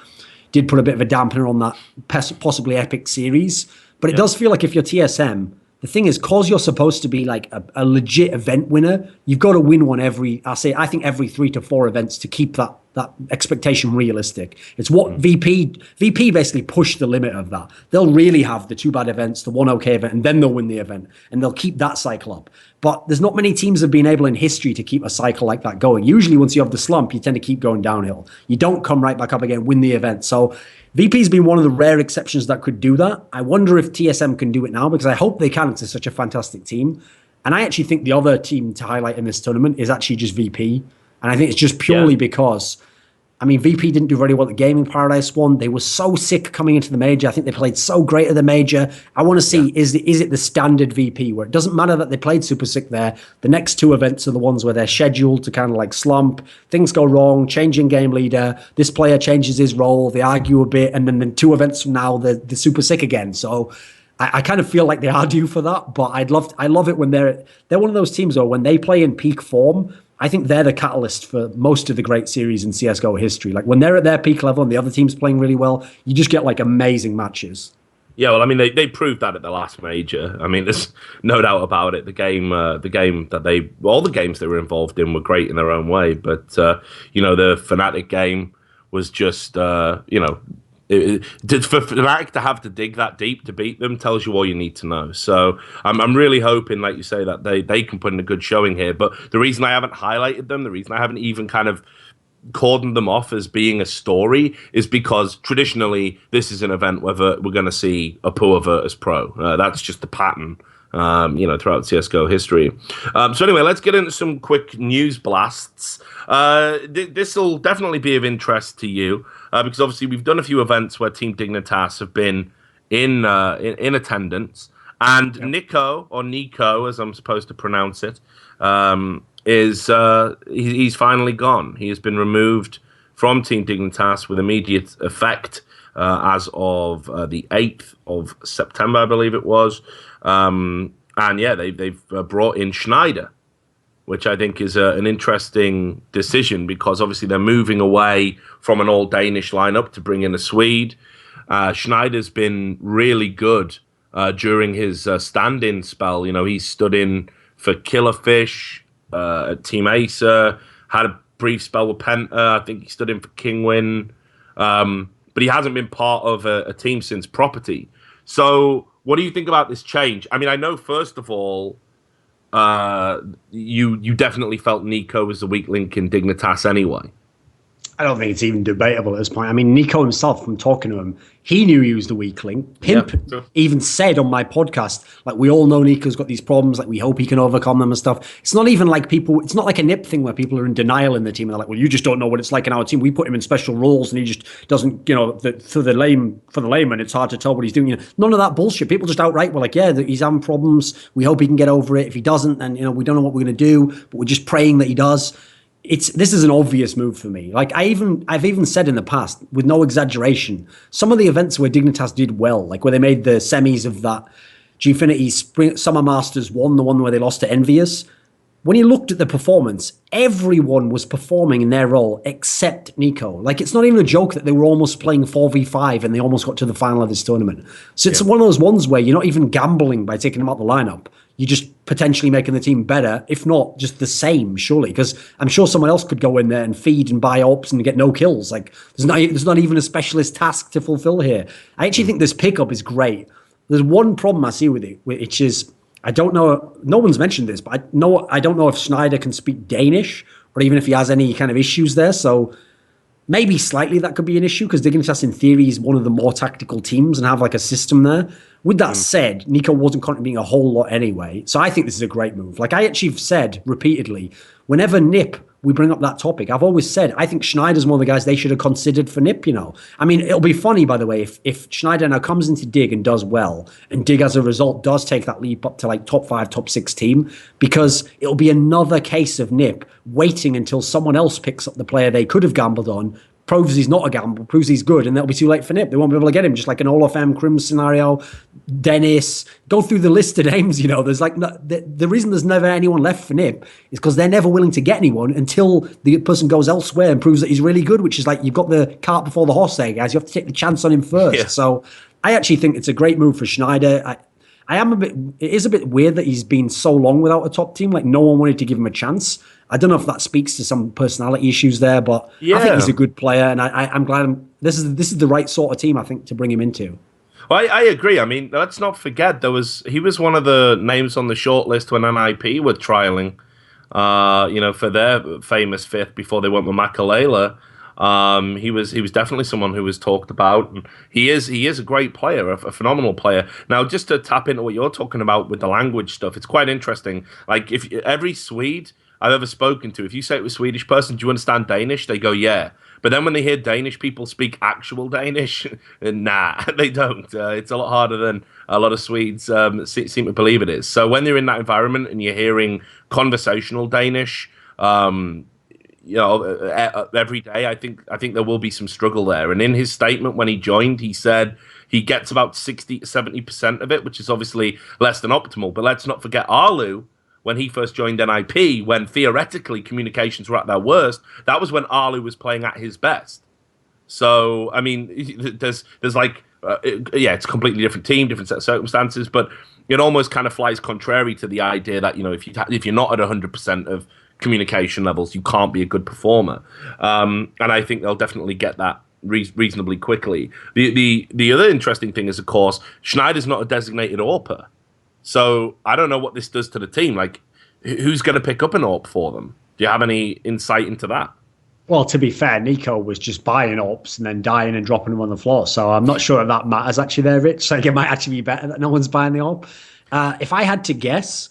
did put a bit of a dampener on that possibly epic series. But it does feel like if you're TSM, the thing is, cause you're supposed to be like a legit event winner, you've got to win one I think every 3 to 4 events to keep that expectation realistic. It's what VP basically pushed the limit of that. They'll really have the 2 bad events, the 1 okay event, and then they'll win the event, and they'll keep that cycle up. But there's not many teams that have been able in history to keep a cycle like that going. Usually once you have the slump, you tend to keep going downhill. You don't come right back up again, win the event. So VP's been one of the rare exceptions that could do that. I wonder if TSM can do it now, because I hope they can. It's such a fantastic team. And I actually think the other team to highlight in this tournament is actually just VP. And I think it's just purely because, I mean, VP didn't do very well at Gaming Paradise 1. They were so sick coming into the major. I think they played so great at the major. I want to see, is it the standard VP, where it doesn't matter that they played super sick there. The next 2 events are the ones where they're scheduled to kind of like slump. Things go wrong, changing game leader. This player changes his role. They argue a bit. And then 2 events from now, they're super sick again. So I kind of feel like they are due for that. But I love it when they're one of those teams, though, when they play in peak form, I think they're the catalyst for most of the great series in CSGO history. Like when they're at their peak level and the other team's playing really well, you just get like amazing matches. Yeah, well, I mean, they proved that at the last major. I mean, there's no doubt about it. All the games they were involved in were great in their own way. But, the Fnatic game was just, for Fnatic to have to dig that deep to beat them tells you all you need to know. So I'm really hoping, like you say, that they can put in a good showing here. But the reason I haven't highlighted them, the reason I haven't even kind of cordoned them off as being a story is because traditionally this is an event where we're going to see a poor Virtus Pro. That's just the pattern, throughout CSGO history. So anyway, let's get into some quick news blasts. This will definitely be of interest to you because obviously we've done a few events where Team Dignitas have been in attendance. And Nico, or Nico, as I'm supposed to pronounce it, he's finally gone. He has been removed from Team Dignitas with immediate effect as of the 8th of September, I believe it was. And yeah, they've brought in Schneider, which I think is an interesting decision because obviously they're moving away from an all-Danish lineup to bring in a Swede. Schneider's been really good during his stand-in spell. You know, he stood in for Killerfish at Team ESEA, had a brief spell with Penta. I think he stood in for Kingwin. But he hasn't been part of a team since Property. So what do you think about this change? I mean, I know, first of all, you definitely felt Nico was the weak link in Dignitas anyway. I don't think it's even debatable at this point. I mean, Nico himself, from talking to him, he knew he was the weak link. Pimp even said on my podcast, like, we all know Nico's got these problems, like, we hope he can overcome them and stuff. It's not even like it's not like a Nip thing where people are in denial in the team. And they're like, well, you just don't know what it's like in our team. We put him in special roles and he just doesn't, you know, for the layman, it's hard to tell what he's doing. You know, none of that bullshit. People just outright were like, yeah, he's having problems. We hope he can get over it. If he doesn't, then, you know, we don't know what we're going to do, but we're just praying that he does. This is an obvious move for me. Like, I've even said in the past, with no exaggeration, some of the events where Dignitas did well, like where they made the semis of that Gfinity Summer Masters 1, the one where they lost to EnVyUs. When you looked at the performance, everyone was performing in their role except Nico. Like, it's not even a joke that they were almost playing 4v5 and they almost got to the final of this tournament. So it's one of those ones where you're not even gambling by taking them out the lineup. You're just potentially making the team better, if not just the same, surely. Because I'm sure someone else could go in there and feed and buy ops and get no kills. Like, there's not even a specialist task to fulfill here. I actually think this pickup is great. There's one problem I see with it, which is, I don't know, no one's mentioned this, but I don't know if Schneider can speak Danish or even if he has any kind of issues there. So maybe slightly that could be an issue because Dignitas, in theory, is one of the more tactical teams and have like a system there. With that said, Nico wasn't contributing a whole lot anyway. So I think this is a great move. Like, I actually have said repeatedly, whenever Nip, we bring up that topic, I've always said, I think Schneider's one of the guys they should have considered for Nip, you know. I mean, it'll be funny, by the way, if Schneider now comes into Dig and does well, and Dig, as a result, does take that leap up to like top 5, top 6 team, because it'll be another case of Nip waiting until someone else picks up the player they could have gambled on, proves he's not a gamble, proves he's good, and that'll be too late for Nip. They won't be able to get him, just like an Olaf M. Krim scenario, Dennis, go through the list of names, you know. There's like, the reason there's never anyone left for Nip is because they're never willing to get anyone until the person goes elsewhere and proves that he's really good, which is like, you've got the cart before the horse there, guys. You have to take the chance on him first. Yeah. So I actually think it's a great move for Schneider. It is a bit weird that he's been so long without a top team. Like, no one wanted to give him a chance. I don't know if that speaks to some personality issues there, but I think he's a good player, and I'm glad this is the right sort of team, I think, to bring him into. Well, I agree. I mean, let's not forget he was one of the names on the shortlist when NIP were trialing, you know, for their famous 5th before they went with Makalele. He was definitely someone who was talked about, and he is a great player, a phenomenal player. Now, just to tap into what you're talking about with the language stuff, it's quite interesting. Like, if every Swede I've ever spoken to, if you say it was a Swedish person, do you understand Danish? They go, yeah. But then when they hear Danish people speak actual Danish, nah, they don't. It's a lot harder than a lot of Swedes seem to believe it is. So when they're in that environment and you're hearing conversational Danish, you know, every day, I think there will be some struggle there. And in his statement when he joined, he said he gets about 60-70% of it, which is obviously less than optimal. But let's not forget Arlu, when he first joined NIP, when theoretically communications were at their worst, that was when Arlu was playing at his best. So, I mean, there's like, it's a completely different team, different set of circumstances, but it almost kind of flies contrary to the idea that, you know, if you're not at 100% of communication levels, you can't be a good performer. And I think they'll definitely get that reasonably quickly. The other interesting thing is, of course, Schneider's not a designated AWPer. So I don't know what this does to the team. Like, who's going to pick up an AWP for them? Do you have any insight into that? Well, to be fair, Nico was just buying AWPs and then dying and dropping them on the floor. So I'm not sure if that matters actually there, Rich. So it might actually be better that no one's buying the AWP. If I had to guess,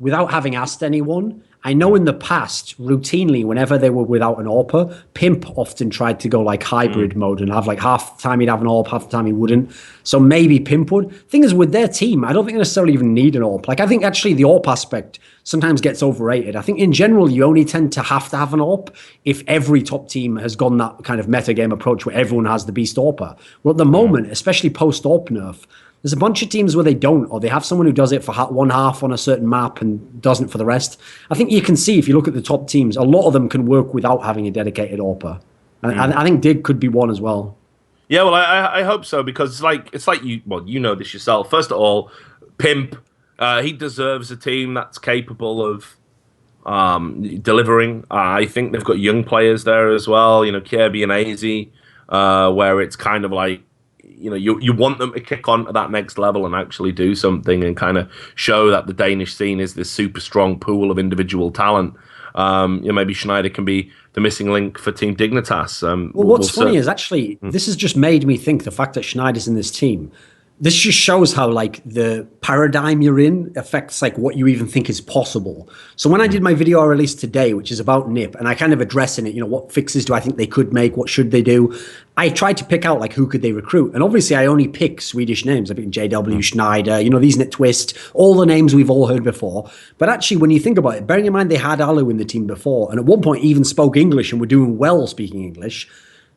without having asked anyone, I know in the past, routinely, whenever they were without an AWPer, Pimp often tried to go like hybrid mode and have like half the time he'd have an AWP, half the time he wouldn't. So maybe Pimp would. Thing is, with their team, I don't think they necessarily even need an AWP. Like, I think actually the AWP aspect sometimes gets overrated. I think in general, you only tend to have an AWP if every top team has gone that kind of metagame approach where everyone has the beast AWPer. Well, at the moment, especially post-AWP nerf, there's a bunch of teams where they don't, or they have someone who does it for one half on a certain map and doesn't for the rest. I think you can see, if you look at the top teams, a lot of them can work without having a dedicated AWPer. And I think Dig could be one as well. Yeah, well, I hope so, because it's like you know this yourself. First of all, Pimp, he deserves a team that's capable of delivering. I think they've got young players there as well, Kirby and AZ, where it's kind of like, you want them to kick on to that next level and actually do something and kind of show that the Danish scene is this super strong pool of individual talent. Maybe Schneider can be the missing link for Team Dignitas. Well, what's funny is actually, this has just made me think the fact that Schneider's in this team, this just shows how like the paradigm you're in affects like what you even think is possible. So when I did my video I released today, which is about NiP, and I kind of address in it, what fixes do I think they could make? What should they do? I tried to pick out like who could they recruit. And obviously I only pick Swedish names. I pick JW, Schneider, these Twist, all the names we've all heard before. But actually when you think about it, bearing in mind they had Alu in the team before, and at one point even spoke English and were doing well speaking English.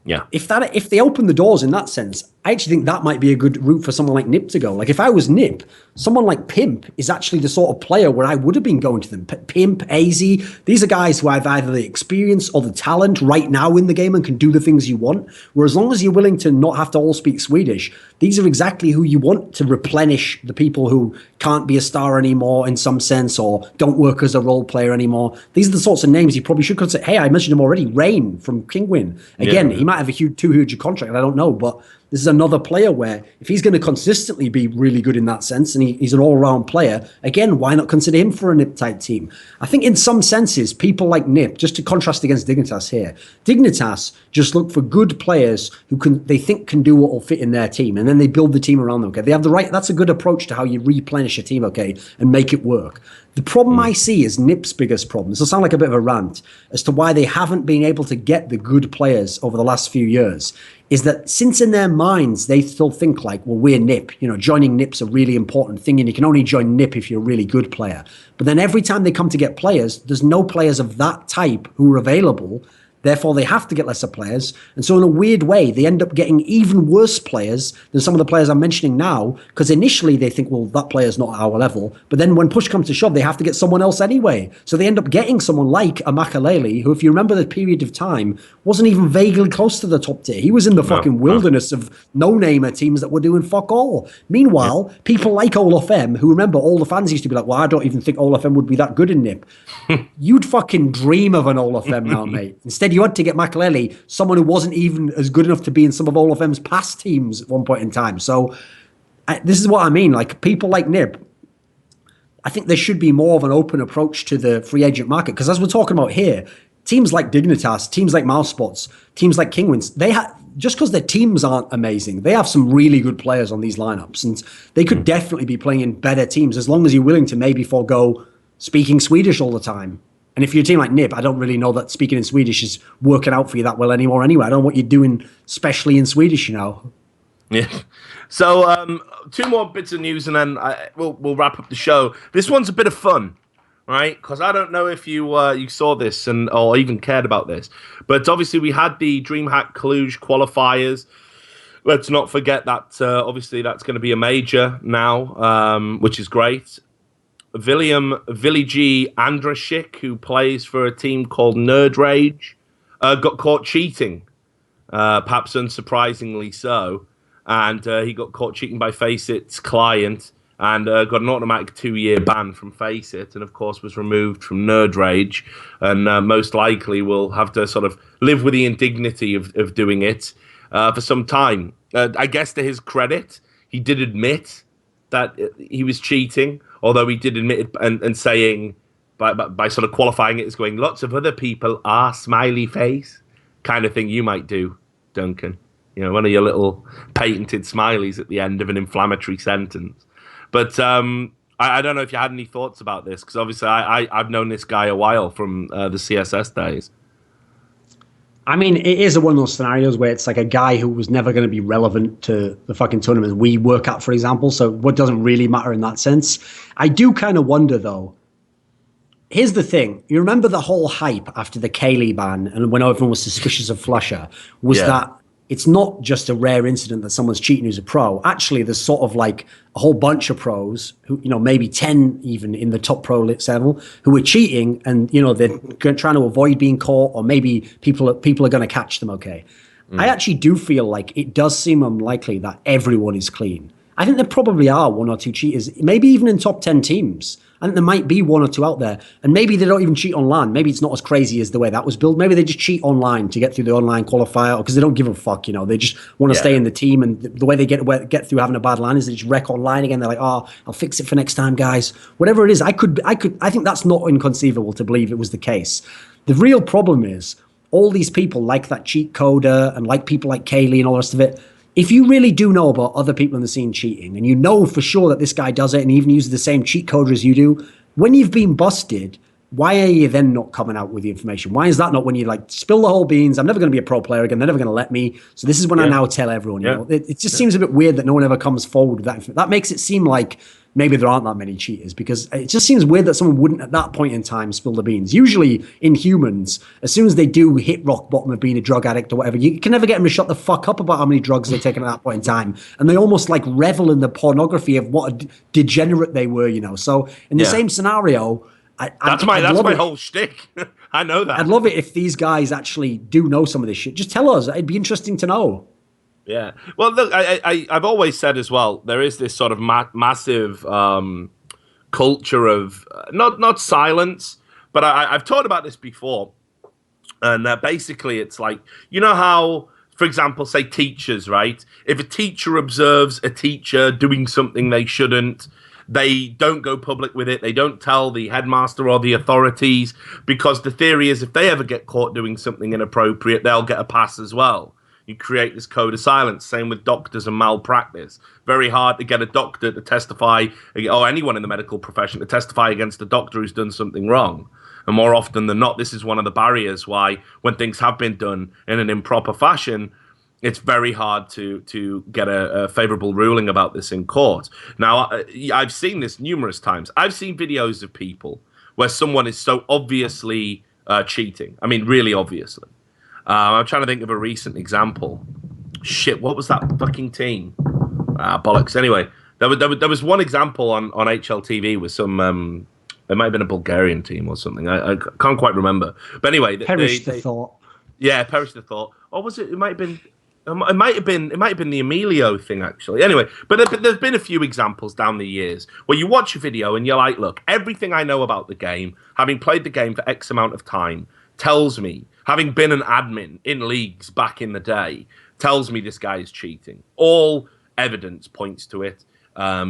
Yeah. If they open the doors in that sense, I actually think that might be a good route for someone like NiP to go. Like if I was NiP, someone like Pimp is actually the sort of player where I would have been going to them. Pimp, AZ, these are guys who have either the experience or the talent right now in the game and can do the things you want. Where as long as you're willing to not have to all speak Swedish, these are exactly who you want to replenish the people who can't be a star anymore in some sense or don't work as a role player anymore. These are the sorts of names you probably should consider. Hey, I mentioned him already, Rain from Kingwin. Again, he might have a too huge a contract, I don't know, but this is another player where if he's going to consistently be really good in that sense and he's an all-round player, again, why not consider him for a NiP-type team? I think in some senses, people like NiP, just to contrast against Dignitas here, Dignitas just look for good players who they think can do what will fit in their team, and then they build the team around them, okay? They have the right, that's a good approach to how you replenish a team, okay, and make it work. The problem I see is NiP's biggest problem. This will sound like a bit of a rant as to why they haven't been able to get the good players over the last few years, is that since in their minds they still think like, well, we're NiP, joining NiP's a really important thing, and you can only join NiP if you're a really good player. But then every time they come to get players, there's no players of that type who are available. Therefore, they have to get lesser players. And so in a weird way, they end up getting even worse players than some of the players I'm mentioning now, because initially they think, well, that player's not at our level. But then when push comes to shove, they have to get someone else anyway. So they end up getting someone like a Makalele, who, if you remember the period of time, wasn't even vaguely close to the top tier. He was in the fucking wilderness of no-namer teams that were doing fuck all. Meanwhile, people like Olaf M, who, remember, all the fans used to be like, well, I don't even think Olaf M would be that good in NiP. You'd fucking dream of an Olaf M now, mate. Instead, you had to get Makalele, someone who wasn't even as good enough to be in some of Olaf M's past teams at one point in time. So this is what I mean. Like, people like NiP, I think there should be more of an open approach to the free agent market. Because as we're talking about here, teams like Dignitas, teams like Mousespots, teams like Kingwins, they have, just because their teams aren't amazing, they have some really good players on these lineups. And they could definitely be playing in better teams as long as you're willing to maybe forego speaking Swedish all the time. And if you're a team like NiP, I don't really know that speaking in Swedish is working out for you that well anymore anyway. I don't know what you're doing, especially in Swedish, Yeah. So 2 more bits of news, and then we'll wrap up the show. This one's a bit of fun, right? Because I don't know if you saw this or even cared about this, but obviously we had the DreamHack Cluj qualifiers. Let's not forget that obviously that's going to be a major now, which is great. viliG Andrashik, who plays for a team called nerdRage, got caught cheating, perhaps unsurprisingly so. And he got caught cheating by Faceit client and got an automatic 2-year ban from Faceit, and of course was removed from nerdRage, and most likely will have to sort of live with the indignity of doing it for some time. I guess to his credit, he did admit that he was cheating, although he did admit it and saying, by sort of qualifying it as going, lots of other people are smiley face, kind of thing you might do, Duncan. One of your little patented smileys at the end of an inflammatory sentence. But I don't know if you had any thoughts about this, because obviously I've known this guy a while from the CSS days. I mean, it is one of those scenarios where it's like a guy who was never going to be relevant to the fucking tournament we work at, for example. So what doesn't really matter in that sense. I do kind of wonder, though. Here's the thing. You remember the whole hype after the Kaylee ban and when everyone was suspicious of Flusher was that it's not just a rare incident that someone's cheating who's a pro. Actually, there's sort of like a whole bunch of pros who, you know, maybe 10 even in the top pro level who are cheating and, you know, they're trying to avoid being caught, or maybe people are going to catch them. Okay. I actually do feel like it does seem unlikely that everyone is clean. I think there probably are one or two cheaters, maybe even in top 10 teams. I think there might be one or two out there. And maybe they don't even cheat on LAN. Maybe it's not as crazy as the way that was built. Maybe they just cheat online to get through the online qualifier, because they don't give a fuck, you know. They just want to stay in the team. And the way they get through having a bad LAN is they just wreck online again. They're like, oh, I'll fix it for next time, guys. Whatever it is, I think that's not inconceivable to believe it was the case. The real problem is all these people like that cheat coder and like people like Kaylee and all the rest of it. If you really do know about other people in the scene cheating, and you know for sure that this guy does it and even uses the same cheat coder as you do, when you've been busted, why are you then not coming out with the information? Why is that not when you like spill the whole beans? I'm never going to be a pro player again. They're never going to let me. So this is when I now tell everyone. You know, it just seems a bit weird that no one ever comes forward with that. That makes it seem like maybe there aren't that many cheaters, because it just seems weird that someone wouldn't at that point in time spill the beans. Usually in humans, as soon as they do hit rock bottom of being a drug addict or whatever, you can never get them to shut the fuck up about how many drugs they're taking at that point in time. And they almost like revel in the pornography of what a degenerate they were, you know. So in the same scenario, that's my whole shtick. I know that. I'd love it if these guys actually do know some of this shit. Just tell us. It'd be interesting to know. Yeah. Well, look, I've always said as well, there is this sort of massive culture of not silence, but I've talked about this before. And basically it's like, you know how, for example, say teachers, right? If a teacher observes a teacher doing something they shouldn't, they don't go public with it. They don't tell the headmaster or the authorities, because the theory is if they ever get caught doing something inappropriate, they'll get a pass as well. You create this code of silence. Same with doctors and malpractice. Very hard to get a doctor to testify, or anyone in the medical profession to testify against a doctor who's done something wrong. And more often than not, this is one of the barriers why, when things have been done in an improper fashion, it's very hard to get a favorable ruling about this in court. Now, I've seen this numerous times. I've seen videos of people where someone is so obviously cheating. I mean, really obviously. I'm trying to think of a recent example. Shit, what was that fucking team? Bollocks. Anyway, there was one example on HLTV with some... it might have been a Bulgarian team or something. I can't quite remember. But anyway... Perish the thought. Yeah, perish the thought. Or was it... It might have been the Emilio thing, actually. Anyway, but there's been a few examples down the years where you watch a video and you're like, look, everything I know about the game, having played the game for X amount of time, tells me, having been an admin in leagues back in the day, tells me this guy is cheating. All evidence points to it.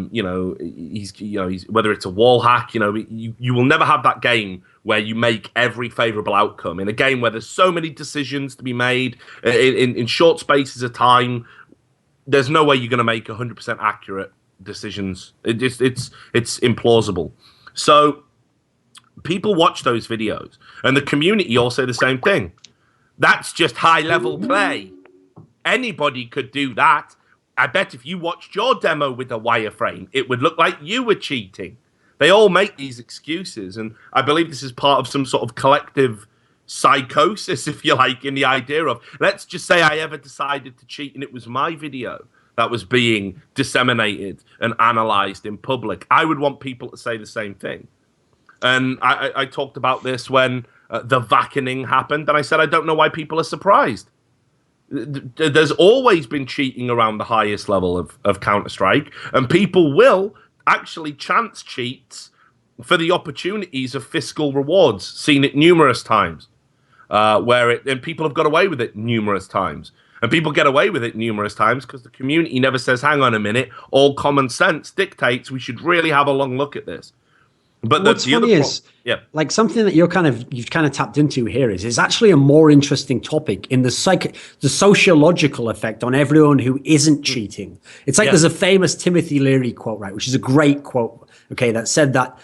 He's whether it's a wall hack, you will never have that game where you make every favorable outcome. In a game where there's so many decisions to be made in short spaces of time, there's no way you're going to make 100% accurate decisions. It's implausible. So people watch those videos, and the community all say the same thing. That's just high-level play. Anybody could do that. I bet if you watched your demo with a wireframe, it would look like you were cheating. They all make these excuses, and I believe this is part of some sort of collective psychosis, if you like, in the idea of, let's just say I ever decided to cheat and it was my video that was being disseminated and analyzed in public. I would want people to say the same thing. And I talked about this when the vacaning happened, and I said I don't know why people are surprised. There's always been cheating around the highest level of Counterstrike, and people will actually chance cheats for the opportunities of fiscal rewards. Seen it numerous times, and people have got away with it numerous times. And people get away with it numerous times because the community never says, hang on a minute, all common sense dictates we should really have a long look at this. But What's funny is, like something that you've kind of tapped into here is actually a more interesting topic in the sociological effect on everyone who isn't cheating. It's like there's a famous Timothy Leary quote, right, which is a great quote, okay, that said that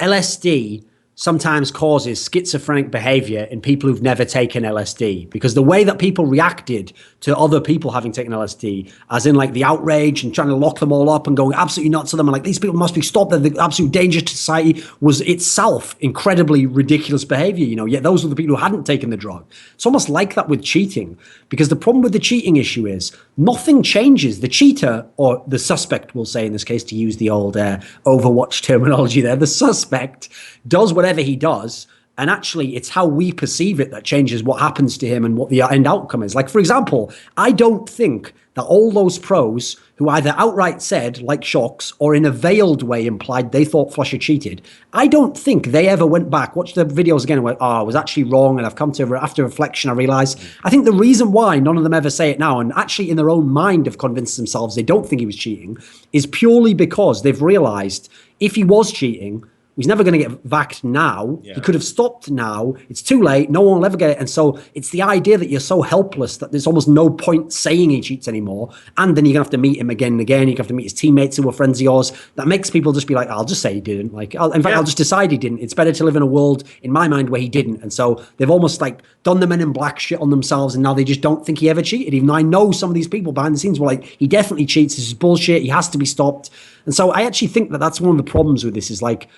LSD sometimes causes schizophrenic behavior in people who've never taken LSD, because the way that people reacted to other people having taken LSD, as in like the outrage and trying to lock them all up and going absolutely nuts to them and like these people must be stopped, they're the absolute danger to society, was itself incredibly ridiculous behavior, you know, yet those were the people who hadn't taken the drug. It's almost like that with cheating, because the problem with the cheating issue is nothing changes. The cheater, or the suspect, we'll say in this case, to use the old Overwatch terminology there, the suspect does whatever he does, and actually it's how we perceive it that changes what happens to him and what the end outcome is. Like, for example, I don't think that all those pros who either outright said, like Shocks, or in a veiled way implied they thought Flusher cheated, I don't think they ever went back, watched the videos again and went, oh, I was actually wrong, and I've come to, after reflection, I realized. I think the reason why none of them ever say it now, and actually in their own mind have convinced themselves they don't think he was cheating, is purely because they've realized if he was cheating, he's never going to get vaxxed now. Yeah. He could have stopped now. It's too late. No one will ever get it. And so it's the idea that you're so helpless that there's almost no point saying he cheats anymore. And then you're going to have to meet him again and again. You're going to have to meet his teammates who were friends of yours. That makes people just be like, I'll just say he didn't. Like, I'll just decide he didn't. It's better to live in a world, in my mind, where he didn't. And so they've almost like done the Men in Black shit on themselves. And now they just don't think he ever cheated. Even though I know some of these people behind the scenes were like, he definitely cheats. This is bullshit. He has to be stopped. And so I actually think that that's one of the problems with this is like,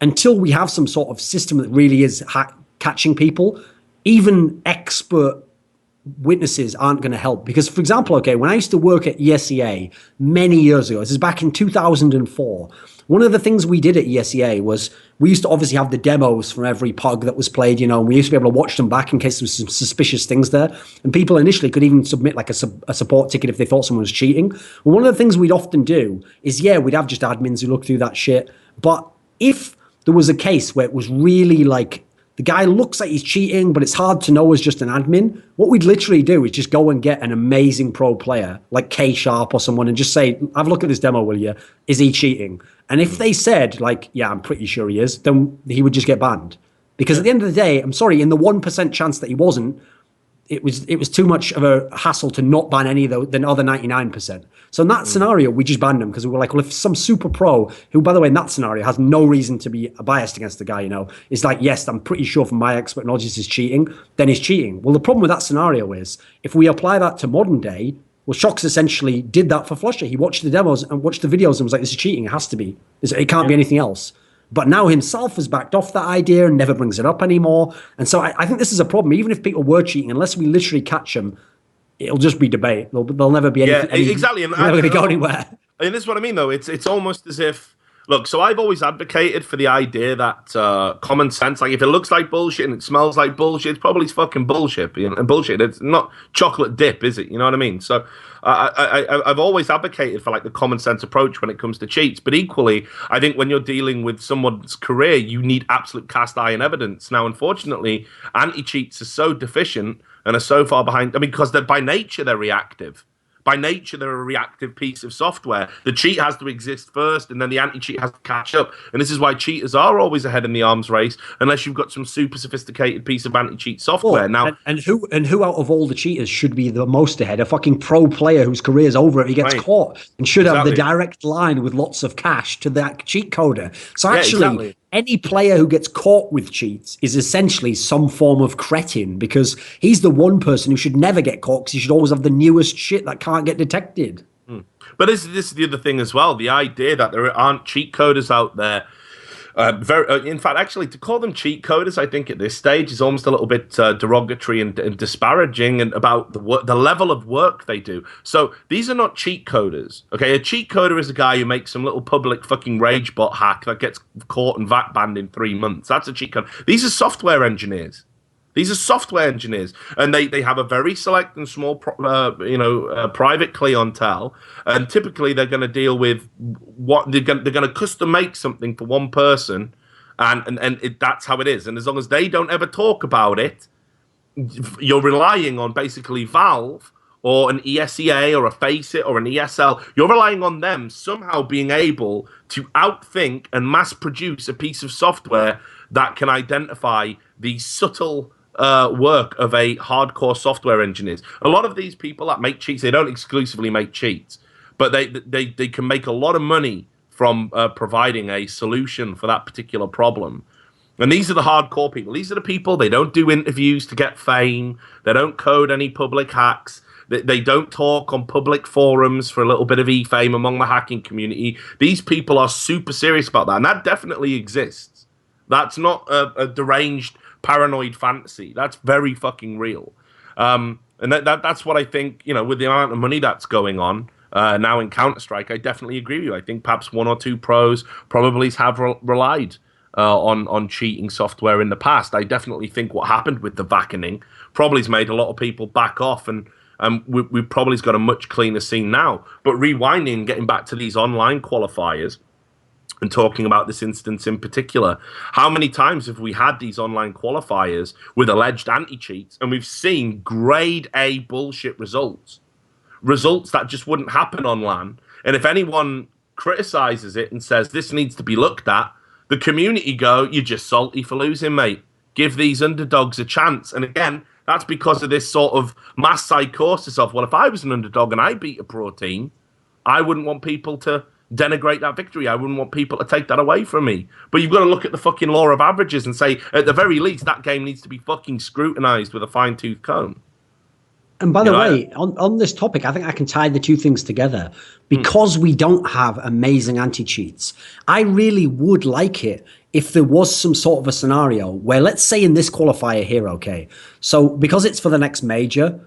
until we have some sort of system that really is catching people, even expert witnesses aren't going to help. Because, for example, okay, when I used to work at ESEA many years ago, this is back in 2004, one of the things we did at ESEA was we used to obviously have the demos from every PUG that was played, you know, and we used to be able to watch them back in case there was some suspicious things there. And people initially could even submit like a support ticket if they thought someone was cheating. And one of the things we'd often do is, we'd have just admins who look through that shit. But if there was a case where it was really like the guy looks like he's cheating, but it's hard to know as just an admin, what we'd literally do is just go and get an amazing pro player like K Sharp or someone and just say, have a look at this demo, will you? Is he cheating? And if they said like, yeah, I'm pretty sure he is, then he would just get banned. Because at the end of the day, I'm sorry, in the 1% chance that he wasn't, it was too much of a hassle to not ban any of the other 99%. So in that scenario, we just banned him because we were like, well, if some super pro, who, by the way, in that scenario has no reason to be biased against the guy, you know, is like, yes, I'm pretty sure from my expert knowledge this is cheating, then he's cheating. Well, the problem with that scenario is if we apply that to modern day, well, Shocks essentially did that for Flusher. He watched the demos and watched the videos and was like, this is cheating. It has to be. It can't be anything else. But now himself has backed off that idea and never brings it up anymore. And so I think this is a problem. Even if people were cheating, unless we literally there'll just be debate. There'll never be anything. Yeah, exactly. And never going to go anywhere. And this is what I mean, though. It's almost as if, look, so I've always advocated for the idea that common sense, like if it looks like bullshit and it smells like bullshit, it's probably fucking bullshit. And bullshit, it's not chocolate dip, is it? You know what I mean? So I've always advocated for like the common sense approach when it comes to cheats. But equally, I think when you're dealing with someone's career, you need absolute cast iron evidence. Now, unfortunately, anti-cheats are so deficient and are so far behind. I mean, because by nature, they're reactive. By nature, they're a reactive piece of software. The cheat has to exist first, and then the anti-cheat has to catch up. And this is why cheaters are always ahead in the arms race, unless you've got some super sophisticated piece of anti-cheat software. Now, and who out of all the cheaters should be the most ahead? A fucking pro player whose career's over if he gets caught, and should have the direct line with lots of cash to that cheat coder. So actually, any player who gets caught with cheats is essentially some form of cretin, because he's the one person who should never get caught because he should always have the newest shit that can't get detected. But this is the other thing as well. The idea that there aren't cheat coders out there. In fact, actually, to call them cheat coders, I think at this stage is almost a little bit derogatory and disparaging and about the level of work they do. So these are not cheat coders. Okay, a cheat coder is a guy who makes some little public fucking rage bot hack that gets caught and VAT banned in 3 months. That's a cheat coder. These are software engineers. These are software engineers, and they have a very select and small, private clientele. And typically, they're going to deal with what they're going to custom make something for one person, and that's how it is. And as long as they don't ever talk about it, you're relying on basically Valve or an ESEA or a Faceit or an ESL, you're relying on them somehow being able to outthink and mass produce a piece of software that can identify the subtle work of a hardcore software engineers. A lot of these people that make cheats, they don't exclusively make cheats, but they can make a lot of money from providing a solution for that particular problem. And these are the hardcore people. These are the people, they don't do interviews to get fame. They don't code any public hacks. They don't talk on public forums for a little bit of e-fame among the hacking community. These people are super serious about that, and that definitely exists. That's not a deranged, paranoid fantasy. That's very fucking real. And that's what I think, you know, with the amount of money that's going on now in Counterstrike, I definitely agree with you. I think perhaps one or two pros probably have relied on cheating software in the past. I definitely think what happened with the vackening probably has made a lot of people back off, and we've probably got a much cleaner scene now. But rewinding, getting back to these online qualifiers and talking about this instance in particular, how many times have we had these online qualifiers with alleged anti-cheats, and we've seen grade A bullshit results that just wouldn't happen on LAN? And if anyone criticizes it and says this needs to be looked at, the community go, you're just salty for losing, mate. Give these underdogs a chance. And again, that's because of this sort of mass psychosis of, well, if I was an underdog and I beat a pro team, I wouldn't want people to denigrate that victory. I wouldn't want people to take that away from me. But you've got to look at the fucking law of averages and say, at the very least, that game needs to be fucking scrutinized with a fine-tooth comb. And by the way, on this topic, I think I can tie the two things together. Because we don't have amazing anti-cheats, I really would like it if there was some sort of a scenario where, let's say in this qualifier here, okay, so because it's for the next major,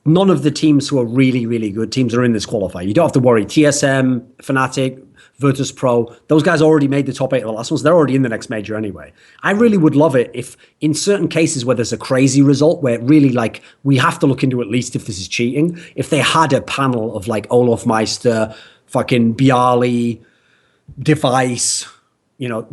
none of the teams who are really, really good teams are in this qualifier. You don't have to worry. TSM, Fnatic, Virtus Pro, those guys already made the top 8 of the last ones. They're already in the next major anyway. I really would love it if in certain cases where there's a crazy result, where really like we have to look into at least if this is cheating, if they had a panel of like Olaf Meister, fucking Bialy, Device, you know,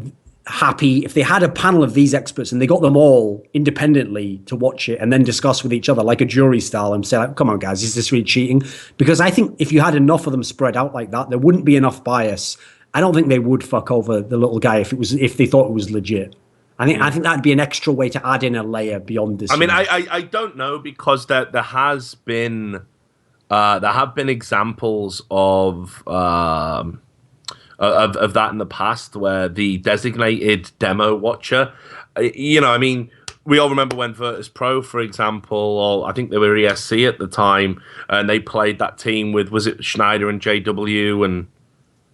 Happy, if they had a panel of these experts and they got them all independently to watch it and then discuss with each other like a jury style and say, like, come on, guys, is this really cheating? Because I think if you had enough of them spread out like that, there wouldn't be enough bias. I don't think they would fuck over the little guy if they thought it was legit. I think that'd be an extra way to add in a layer beyond this. I mean, I don't know, because there have been examples of that in the past, where the designated demo watcher, you know, I mean, we all remember when Virtus Pro, for example, or I think they were ESC at the time, and they played that team with, was it Schneider and JW and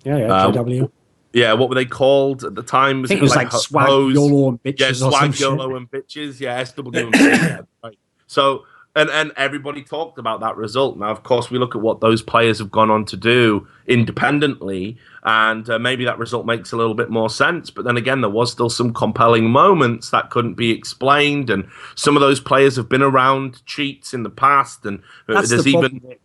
JW. Yeah, what were they called at the time? I think it was like Swag, YOLO, and Bitches. Yeah, Swag, YOLO, and Bitches. Yeah, SW and Bitches. Right. So, and everybody talked about that result. Now, of course, we look at what those players have gone on to do independently, and maybe that result makes a little bit more sense. But then again, there was still some compelling moments that couldn't be explained, and some of those players have been around cheats in the past, and that's there's the problem, even...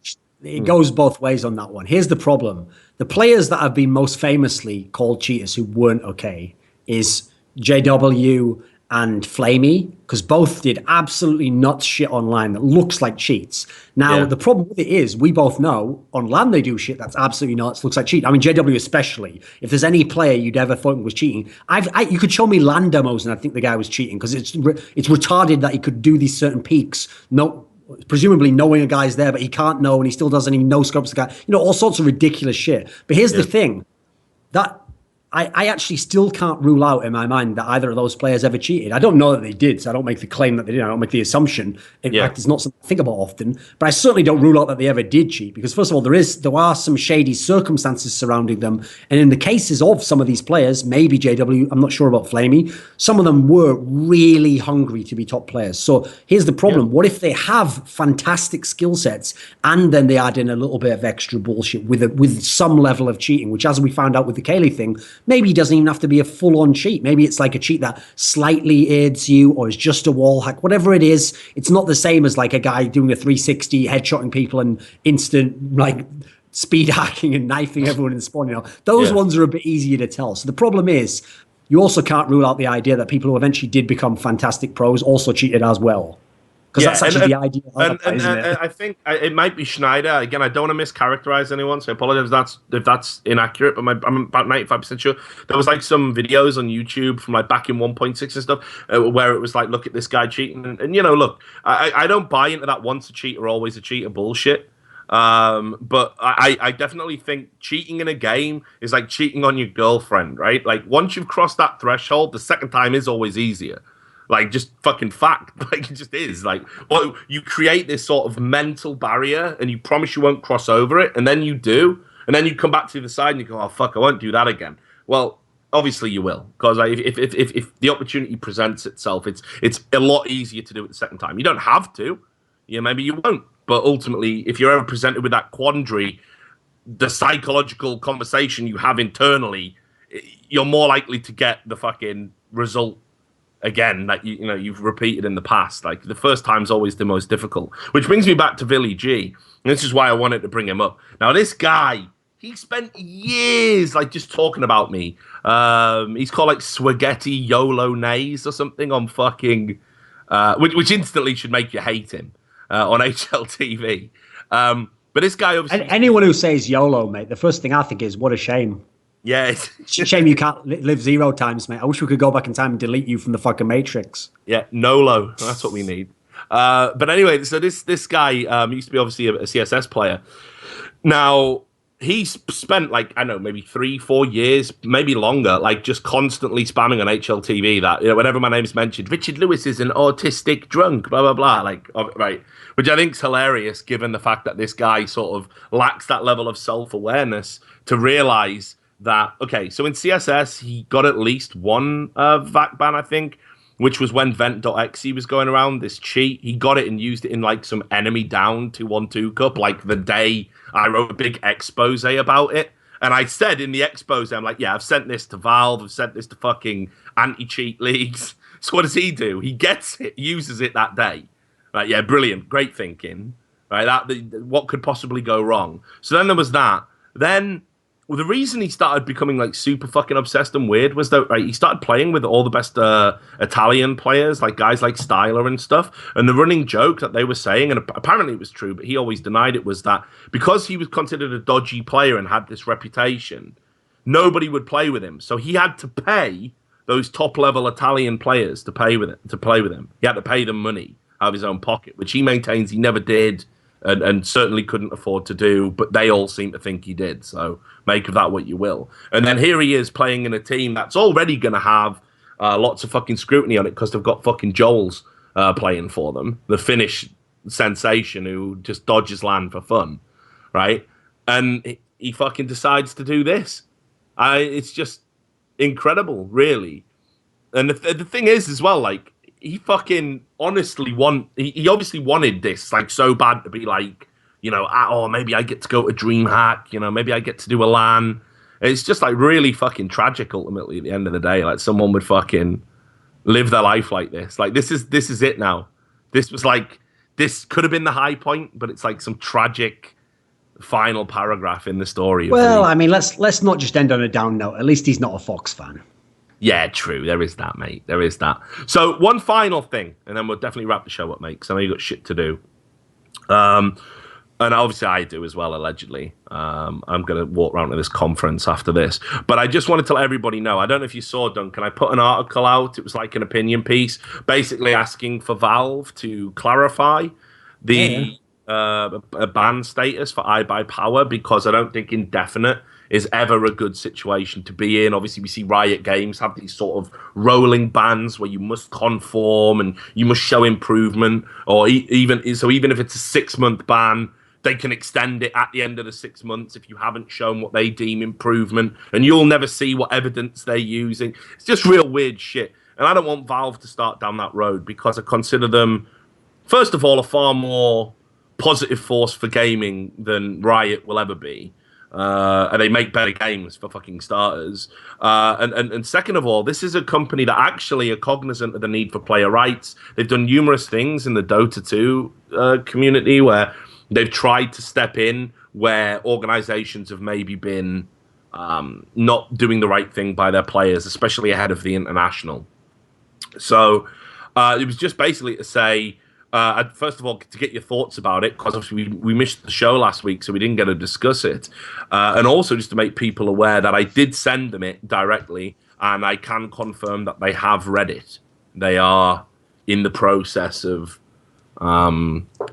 It goes both ways on that one. Here's the problem. The players that have been most famously called cheaters who weren't okay is JW and flamie, because both did absolutely nuts shit online that looks like cheats. Now, the problem with it is, we both know on LAN they do shit that's absolutely nuts, looks like cheat. I mean, JW especially. If there's any player you'd ever thought was cheating, you could show me LAN demos and I think the guy was cheating, because it's retarded that he could do these certain peaks, presumably knowing a guy's there, but he can't know, and he still doesn't even know scopes the guy. You know, all sorts of ridiculous shit. But here's the thing, that I actually still can't rule out in my mind that either of those players ever cheated. I don't know that they did, so I don't make the claim that they did. I don't make the assumption. In fact, it's not something I think about often. But I certainly don't rule out that they ever did cheat, because first of all, there are some shady circumstances surrounding them. And in the cases of some of these players, maybe JW, I'm not sure about flamie, some of them were really hungry to be top players. So here's the problem. What if they have fantastic skill sets and then they add in a little bit of extra bullshit with some level of cheating, which, as we found out with the Kaylee thing, maybe it doesn't even have to be a full-on cheat. Maybe it's like a cheat that slightly aids you, or is just a wall hack. Whatever it is, it's not the same as like a guy doing a 360, headshotting people and instant like speed hacking and knifing everyone in spawn. You know, those ones are a bit easier to tell. So the problem is, you also can't rule out the idea that people who eventually did become fantastic pros also cheated as well. Because that's actually the idea, isn't it? I think it might be Schneider. Again, I don't want to mischaracterize anyone, so I apologize if that's inaccurate, but I'm about 95% sure. There was like some videos on YouTube from like back in 1.6 and stuff where it was like, look at this guy cheating. And you know, look, I don't buy into that once a cheater, always a cheater bullshit. But I definitely think cheating in a game is like cheating on your girlfriend, right? Like once you've crossed that threshold, the second time is always easier. Like, just fucking fact. Like, it just is. Like, well, you create this sort of mental barrier and you promise you won't cross over it, and then you do. And then you come back to the side and you go, oh, fuck, I won't do that again. Well, obviously you will. Because like, if the opportunity presents itself, it's a lot easier to do it the second time. You don't have to. Yeah, maybe you won't. But ultimately, if you're ever presented with that quandary, the psychological conversation you have internally, you're more likely to get the fucking result again that you know you've repeated in the past. Like the first time's always the most difficult, which brings me back to viliG, and this is why I wanted to bring him up. Now this guy, he spent years like just talking about me. He's called like Spaghetti YOLO Nays or something on fucking which instantly should make you hate him on HLTV. But this guy obviously, anyone who says YOLO, mate, the first thing I think is what a shame. Yeah, it's a shame you can't live 0 times, mate. I wish we could go back in time and delete you from the fucking Matrix. Yeah, NOLO. That's what we need. But anyway, so this guy used to be obviously a CSS player. Now, he's spent like, I don't know, maybe 3-4 years, maybe longer, like just constantly spamming on HLTV that, you know, whenever my name's mentioned, Richard Lewis is an autistic drunk, blah, blah, blah. Like, right. Which I think's hilarious given the fact that this guy sort of lacks that level of self-awareness to realize that, okay, so in CSS, he got at least one VAC ban, I think, which was when vent.exe was going around, this cheat. He got it and used it in like some enemy down 2-1-2 cup, like the day I wrote a big expose about it. And I said in the expose, I'm like, yeah, I've sent this to Valve, I've sent this to fucking anti-cheat leagues. So what does he do? He gets it, uses it that day. Right, yeah, brilliant, great thinking. Right, what could possibly go wrong? So then there was that. Then, well, the reason he started becoming like super fucking obsessed and weird was that he started playing with all the best Italian players, like guys like Styler and stuff. And the running joke that they were saying, and apparently it was true, but he always denied it, was that because he was considered a dodgy player and had this reputation, nobody would play with him. So he had to pay those top level Italian players to play with him. He had to pay them money out of his own pocket, which he maintains he never did. And certainly couldn't afford to do, but they all seem to think he did. So make of that what you will. And then here he is playing in a team that's already going to have lots of fucking scrutiny on it because they've got fucking Joel's playing for them, the Finnish sensation who just dodges land for fun, right? And he fucking decides to do this. It's just incredible, really. And the thing is as well, like, he fucking honestly he obviously wanted this like so bad to be like, you know, oh, maybe I get to go to DreamHack, you know, maybe I get to do a LAN. It's just like really fucking tragic ultimately at the end of the day. Like someone would fucking live their life like this. Like this is it now. This could have been the high point, but it's like some tragic final paragraph in the story. Well, I mean, let's not just end on a down note. At least he's not a Fox fan. Yeah, true. There is that, mate. There is that. So one final thing, and then we'll definitely wrap the show up, mate, because I know you got shit to do. And obviously I do as well, allegedly. I'm going to walk around to this conference after this. But I just wanted to let everybody know, I don't know if you saw, Duncan, I put an article out. It was like an opinion piece, basically asking for Valve to clarify the ban status for iBuyPower, because I don't think indefinite is ever a good situation to be in. Obviously, we see Riot Games have these sort of rolling bans where you must conform and you must show improvement, or even if it's a 6-month ban, they can extend it at the end of the 6 months if you haven't shown what they deem improvement, and you'll never see what evidence they're using. It's just real weird shit. And I don't want Valve to start down that road, because I consider them, first of all, a far more positive force for gaming than Riot will ever be. And they make better games, for fucking starters. And second of all, this is a company that actually are cognizant of the need for player rights. They've done numerous things in the Dota 2 community where they've tried to step in where organizations have maybe been not doing the right thing by their players, especially ahead of the international. So it was just basically to say, First of all, to get your thoughts about it, because obviously we missed the show last week, so we didn't get to discuss it. And also just to make people aware that I did send them it directly, and I can confirm that they have read it. They are in the process of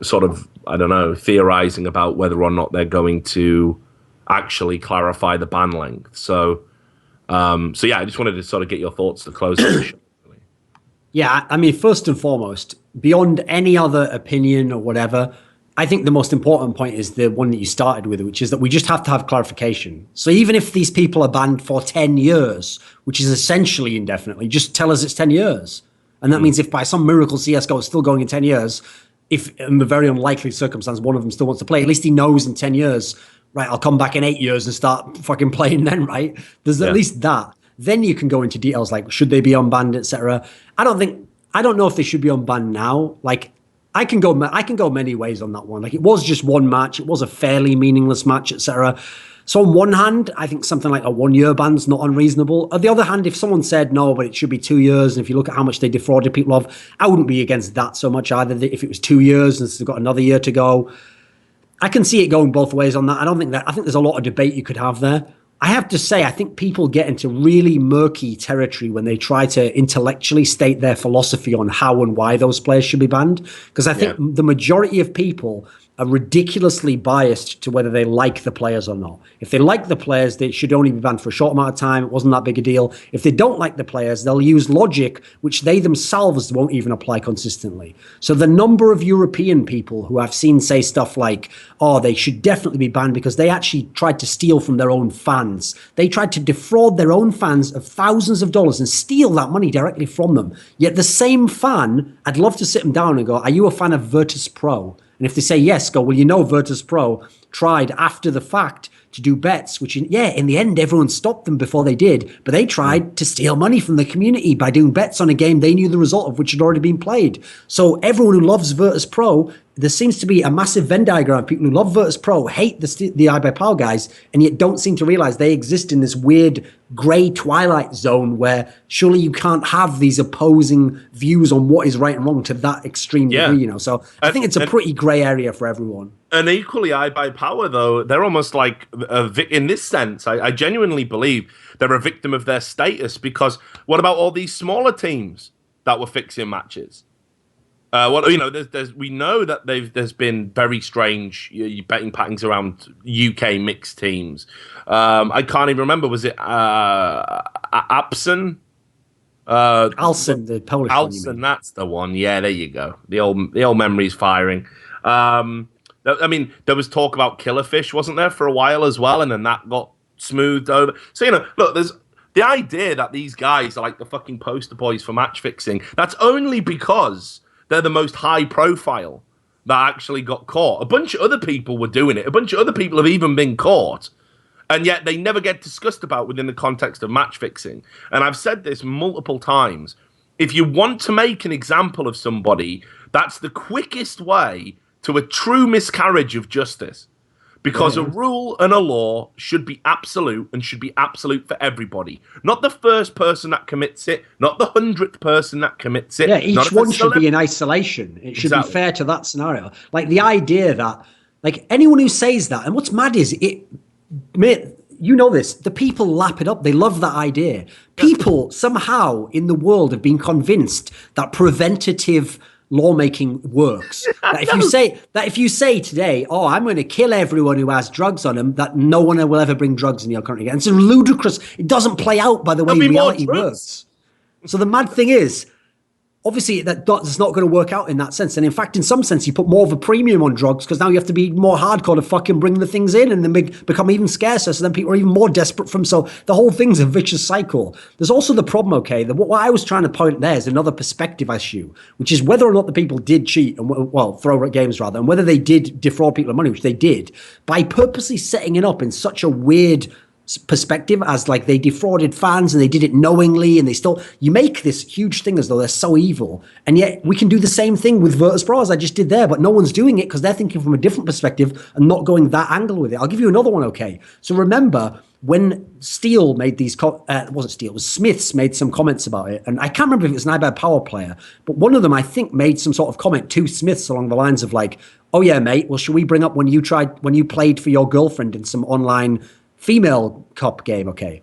sort of, I don't know, theorizing about whether or not they're going to actually clarify the ban length. So yeah, I just wanted to sort of get your thoughts to close the show. Yeah, I mean, first and foremost, beyond any other opinion or whatever, I think the most important point is the one that you started with, which is that we just have to have clarification. So even if these people are banned for 10 years, which is essentially indefinitely, just tell us it's 10 years. And that means if by some miracle CSGO is still going in 10 years, if in the very unlikely circumstance one of them still wants to play, at least he knows in 10 years, right, I'll come back in 8 years and start fucking playing then, right? There's at least that. Then you can go into details like, should they be unbanned, etc. I don't know if they should be unbanned now. Like, I can go many ways on that one. Like, it was just one match. It was a fairly meaningless match, etc. So on one hand, I think something like a 1 year ban's not unreasonable. On the other hand, if someone said no, but it should be 2 years, and if you look at how much they defrauded people of, I wouldn't be against that so much either. If it was 2 years and they've got another year to go, I can see it going both ways on that. I think there's a lot of debate you could have there. I have to say, I think people get into really murky territory when they try to intellectually state their philosophy on how and why those players should be banned. Because I think the majority of people are ridiculously biased to whether they like the players or not. If they like the players, they should only be banned for a short amount of time. It wasn't that big a deal. If they don't like the players, they'll use logic, which they themselves won't even apply consistently. So the number of European people who I've seen say stuff like, oh, they should definitely be banned because they actually tried to steal from their own fans. They tried to defraud their own fans of thousands of dollars and steal that money directly from them. Yet the same fan, I'd love to sit them down and go, are you a fan of Virtus Pro? And if they say yes, go, well, you know, Virtus Pro tried after the fact to do bets, which, in the end, everyone stopped them before they did. But they tried to steal money from the community by doing bets on a game they knew the result of, which had already been played. So everyone who loves Virtus Pro, there seems to be a massive Venn diagram of people who love Virtus Pro, hate the iBuyPower guys, and yet don't seem to realize they exist in this weird grey twilight zone where surely you can't have these opposing views on what is right and wrong to that extreme degree, you know. So I think it's a pretty grey area for everyone. And equally, iBuyPower, though, they're almost like, in this sense, I genuinely believe they're a victim of their status, because what about all these smaller teams that were fixing matches? We know that there's been very strange betting patterns around UK mixed teams. I can't even remember. Was it Apson? Alson, the Polish one. Alson, that's the one. Yeah, there you go. The old memory's firing. I mean, there was talk about Killerfish, wasn't there, for a while as well, and then that got smoothed over. So, look, there's the idea that these guys are like the fucking poster boys for match fixing. That's only because they're the most high profile that actually got caught. A bunch of other people were doing it. A bunch of other people have even been caught. And yet they never get discussed about within the context of match fixing. And I've said this multiple times. If you want to make an example of somebody, that's the quickest way to a true miscarriage of justice. Because a rule and a law should be absolute, and should be absolute for everybody. Not the first person that commits it, not the 100th person that commits it. Yeah, each one should be in isolation. It should be fair to that scenario. Like, the idea that, like, anyone who says that, and what's mad is, you know this, the people lap it up. They love that idea. People somehow in the world have been convinced that preventative lawmaking works. That if you say today, oh, I'm going to kill everyone who has drugs on them, that no one will ever bring drugs in your country again. It's ludicrous. It doesn't play out by the way reality works. So the mad thing is, obviously, that's not going to work out in that sense. And in fact, in some sense, you put more of a premium on drugs because now you have to be more hardcore to fucking bring the things in, and then become even scarcer. So then people are even more desperate from. So the whole thing's a vicious cycle. There's also the problem, okay, that what I was trying to point there is another perspective issue, which is whether or not the people did cheat, and throw at games rather, and whether they did defraud people of money, which they did, by purposely setting it up in such a weird perspective as like they defrauded fans and they did it knowingly, and you make this huge thing as though they're so evil, and yet we can do the same thing with Virtus Pro as I just did there, but no one's doing it because they're thinking from a different perspective and not going that angle with it. I'll give you another one, okay? So remember, when Steele made these, it wasn't Steele, it was Smiths made some comments about it. And I can't remember if it was an iBad Power player, but one of them, I think, made some sort of comment to Smiths along the lines of like, oh yeah, mate, well, should we bring up when you played for your girlfriend in some online female cop game, okay?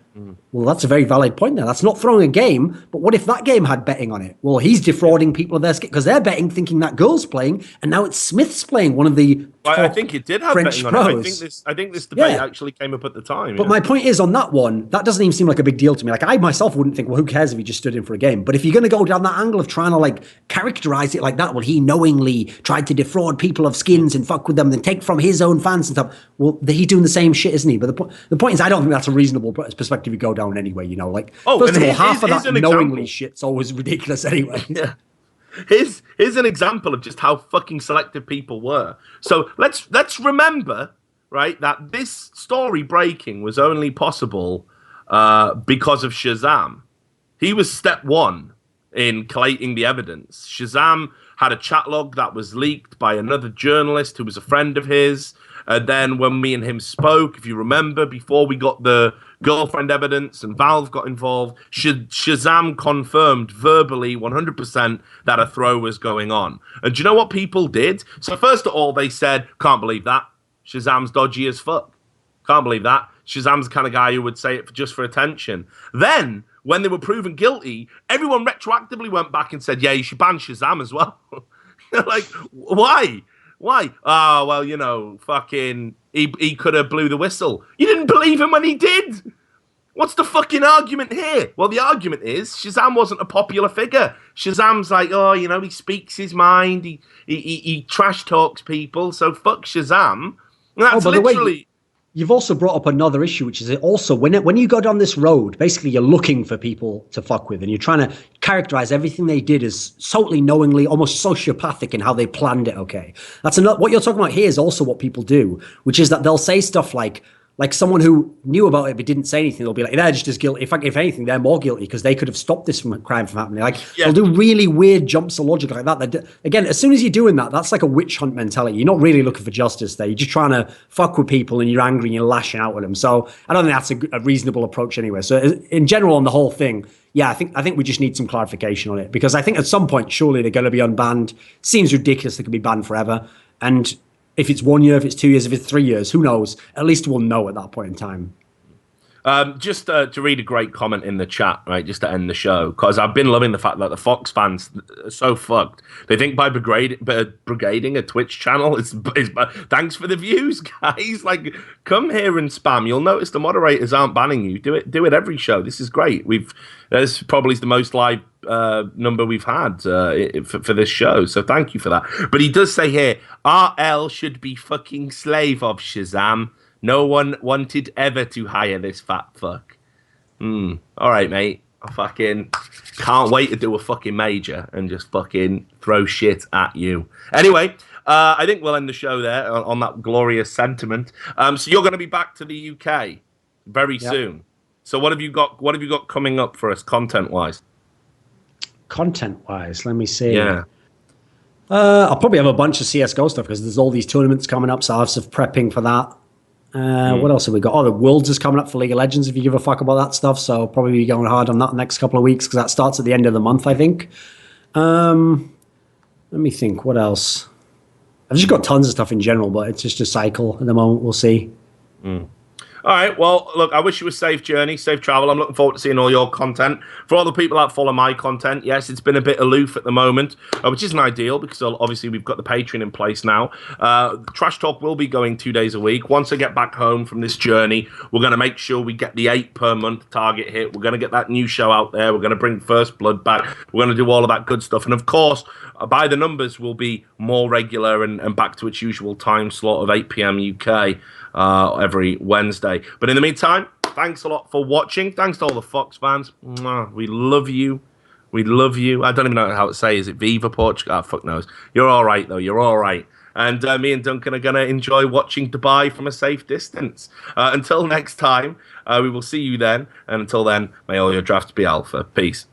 Well, that's a very valid point there. That's not throwing a game, but what if that game had betting on it? Well, he's defrauding people of their skin because they're betting thinking that girl's playing, and now it's Smith's playing, one of the I think it did have French betting on pros. it. I think this debate actually came up at the time. But my point is, on that one, that doesn't even seem like a big deal to me. Like, I myself wouldn't think, well, who cares if he just stood in for a game? But if you're going to go down that angle of trying to, like, characterize it like that, well, he knowingly tried to defraud people of skins and fuck with them and take from his own fans and stuff. Well, he's doing the same shit, isn't he? But the point is, I don't think that's a reasonable perspective you go down anyway, you know? Like, first of all, half of that knowingly shit's always ridiculous anyway. Yeah. Here's an example of just how fucking selective people were. So let's remember, right, that this story breaking was only possible because of Shazam. He was step one in collating the evidence. Shazam had a chat log that was leaked by another journalist who was a friend of his. Then when me and him spoke, if you remember, before we got the girlfriend evidence and Valve got involved, Shazam confirmed verbally 100% that a throw was going on. And do you know what people did? So first of all, they said, can't believe that. Shazam's dodgy as fuck. Can't believe that. Shazam's the kind of guy who would say it just for attention. Then, when they were proven guilty, everyone retroactively went back and said, yeah, you should ban Shazam as well. Like, why? Why? Oh, well, you know, fucking, he could have blew the whistle. You didn't believe him when he did. What's the fucking argument here? Well, the argument is Shazam wasn't a popular figure. Shazam's like, oh, you know, he speaks his mind. He trash talks people. So fuck Shazam. And that's literally... You've also brought up another issue, which is also when you go down this road, basically you're looking for people to fuck with, and you're trying to characterize everything they did as totally knowingly, almost sociopathic in how they planned it. Okay, that's another. What you're talking about here is also what people do, which is that they'll say stuff like someone who knew about it but didn't say anything, they'll be like, they're just as guilty. If anything, they're more guilty because they could have stopped this crime from happening. Like, they'll do really weird jumps of logic like that. Again, as soon as you're doing that, that's like a witch hunt mentality. You're not really looking for justice there. You're just trying to fuck with people and you're angry and you're lashing out at them. So I don't think that's a reasonable approach anyway. So in general, on the whole thing, yeah, I think we just need some clarification on it, because I think at some point, surely they're going to be unbanned. Seems ridiculous they could be banned forever. And if it's 1 year, if it's 2 years, if it's 3 years, who knows? At least we'll know at that point in time. Just to read a great comment in the chat, right, just to end the show, because I've been loving the fact that the Fox fans are so fucked. They think by brigading a Twitch channel is thanks for the views, guys. Like, come here and spam. You'll notice the moderators aren't banning you. Do it every show. This is great. This probably is the most live number we've had for this show, so thank you for that. But he does say here, RL should be fucking slave of Shazam. No one wanted ever to hire this fat fuck. All right, mate. I fucking can't wait to do a fucking major and just fucking throw shit at you. Anyway, I think we'll end the show there on that glorious sentiment. So you're going to be back to the UK very soon. So what have you got? What have you got coming up for us, content-wise? Content-wise, let me see. Yeah. I'll probably have a bunch of CSGO stuff because there's all these tournaments coming up, so I'll have some prepping for that. What else have we got? Oh, the Worlds is coming up for League of Legends, if you give a fuck about that stuff. So probably be going hard on that the next couple of weeks because that starts at the end of the month, I think. Let me think. What else? I've just got tons of stuff in general, but it's just a cycle at the moment. We'll see. All right, well, look, I wish you a safe journey, safe travel. I'm looking forward to seeing all your content. For all the people that follow my content, yes, it's been a bit aloof at the moment, which isn't ideal because obviously we've got the Patreon in place now. Trash Talk will be going 2 days a week. Once I get back home from this journey, we're going to make sure we get the 8 per month target hit. We're going to get that new show out there. We're going to bring First Blood back. We're going to do all of that good stuff. And, of course, by the numbers will be more regular and back to its usual time slot of 8 p.m. UK. Every Wednesday. But in the meantime, thanks a lot for watching. Thanks to all the Fox fans. We love you. We love you. I don't even know how to say. Is it Viva Portugal? Oh, fuck knows. You're all right, though. You're all right. And me and Duncan are going to enjoy watching Dubai from a safe distance. Until next time, we will see you then. And until then, may all your drafts be alpha. Peace.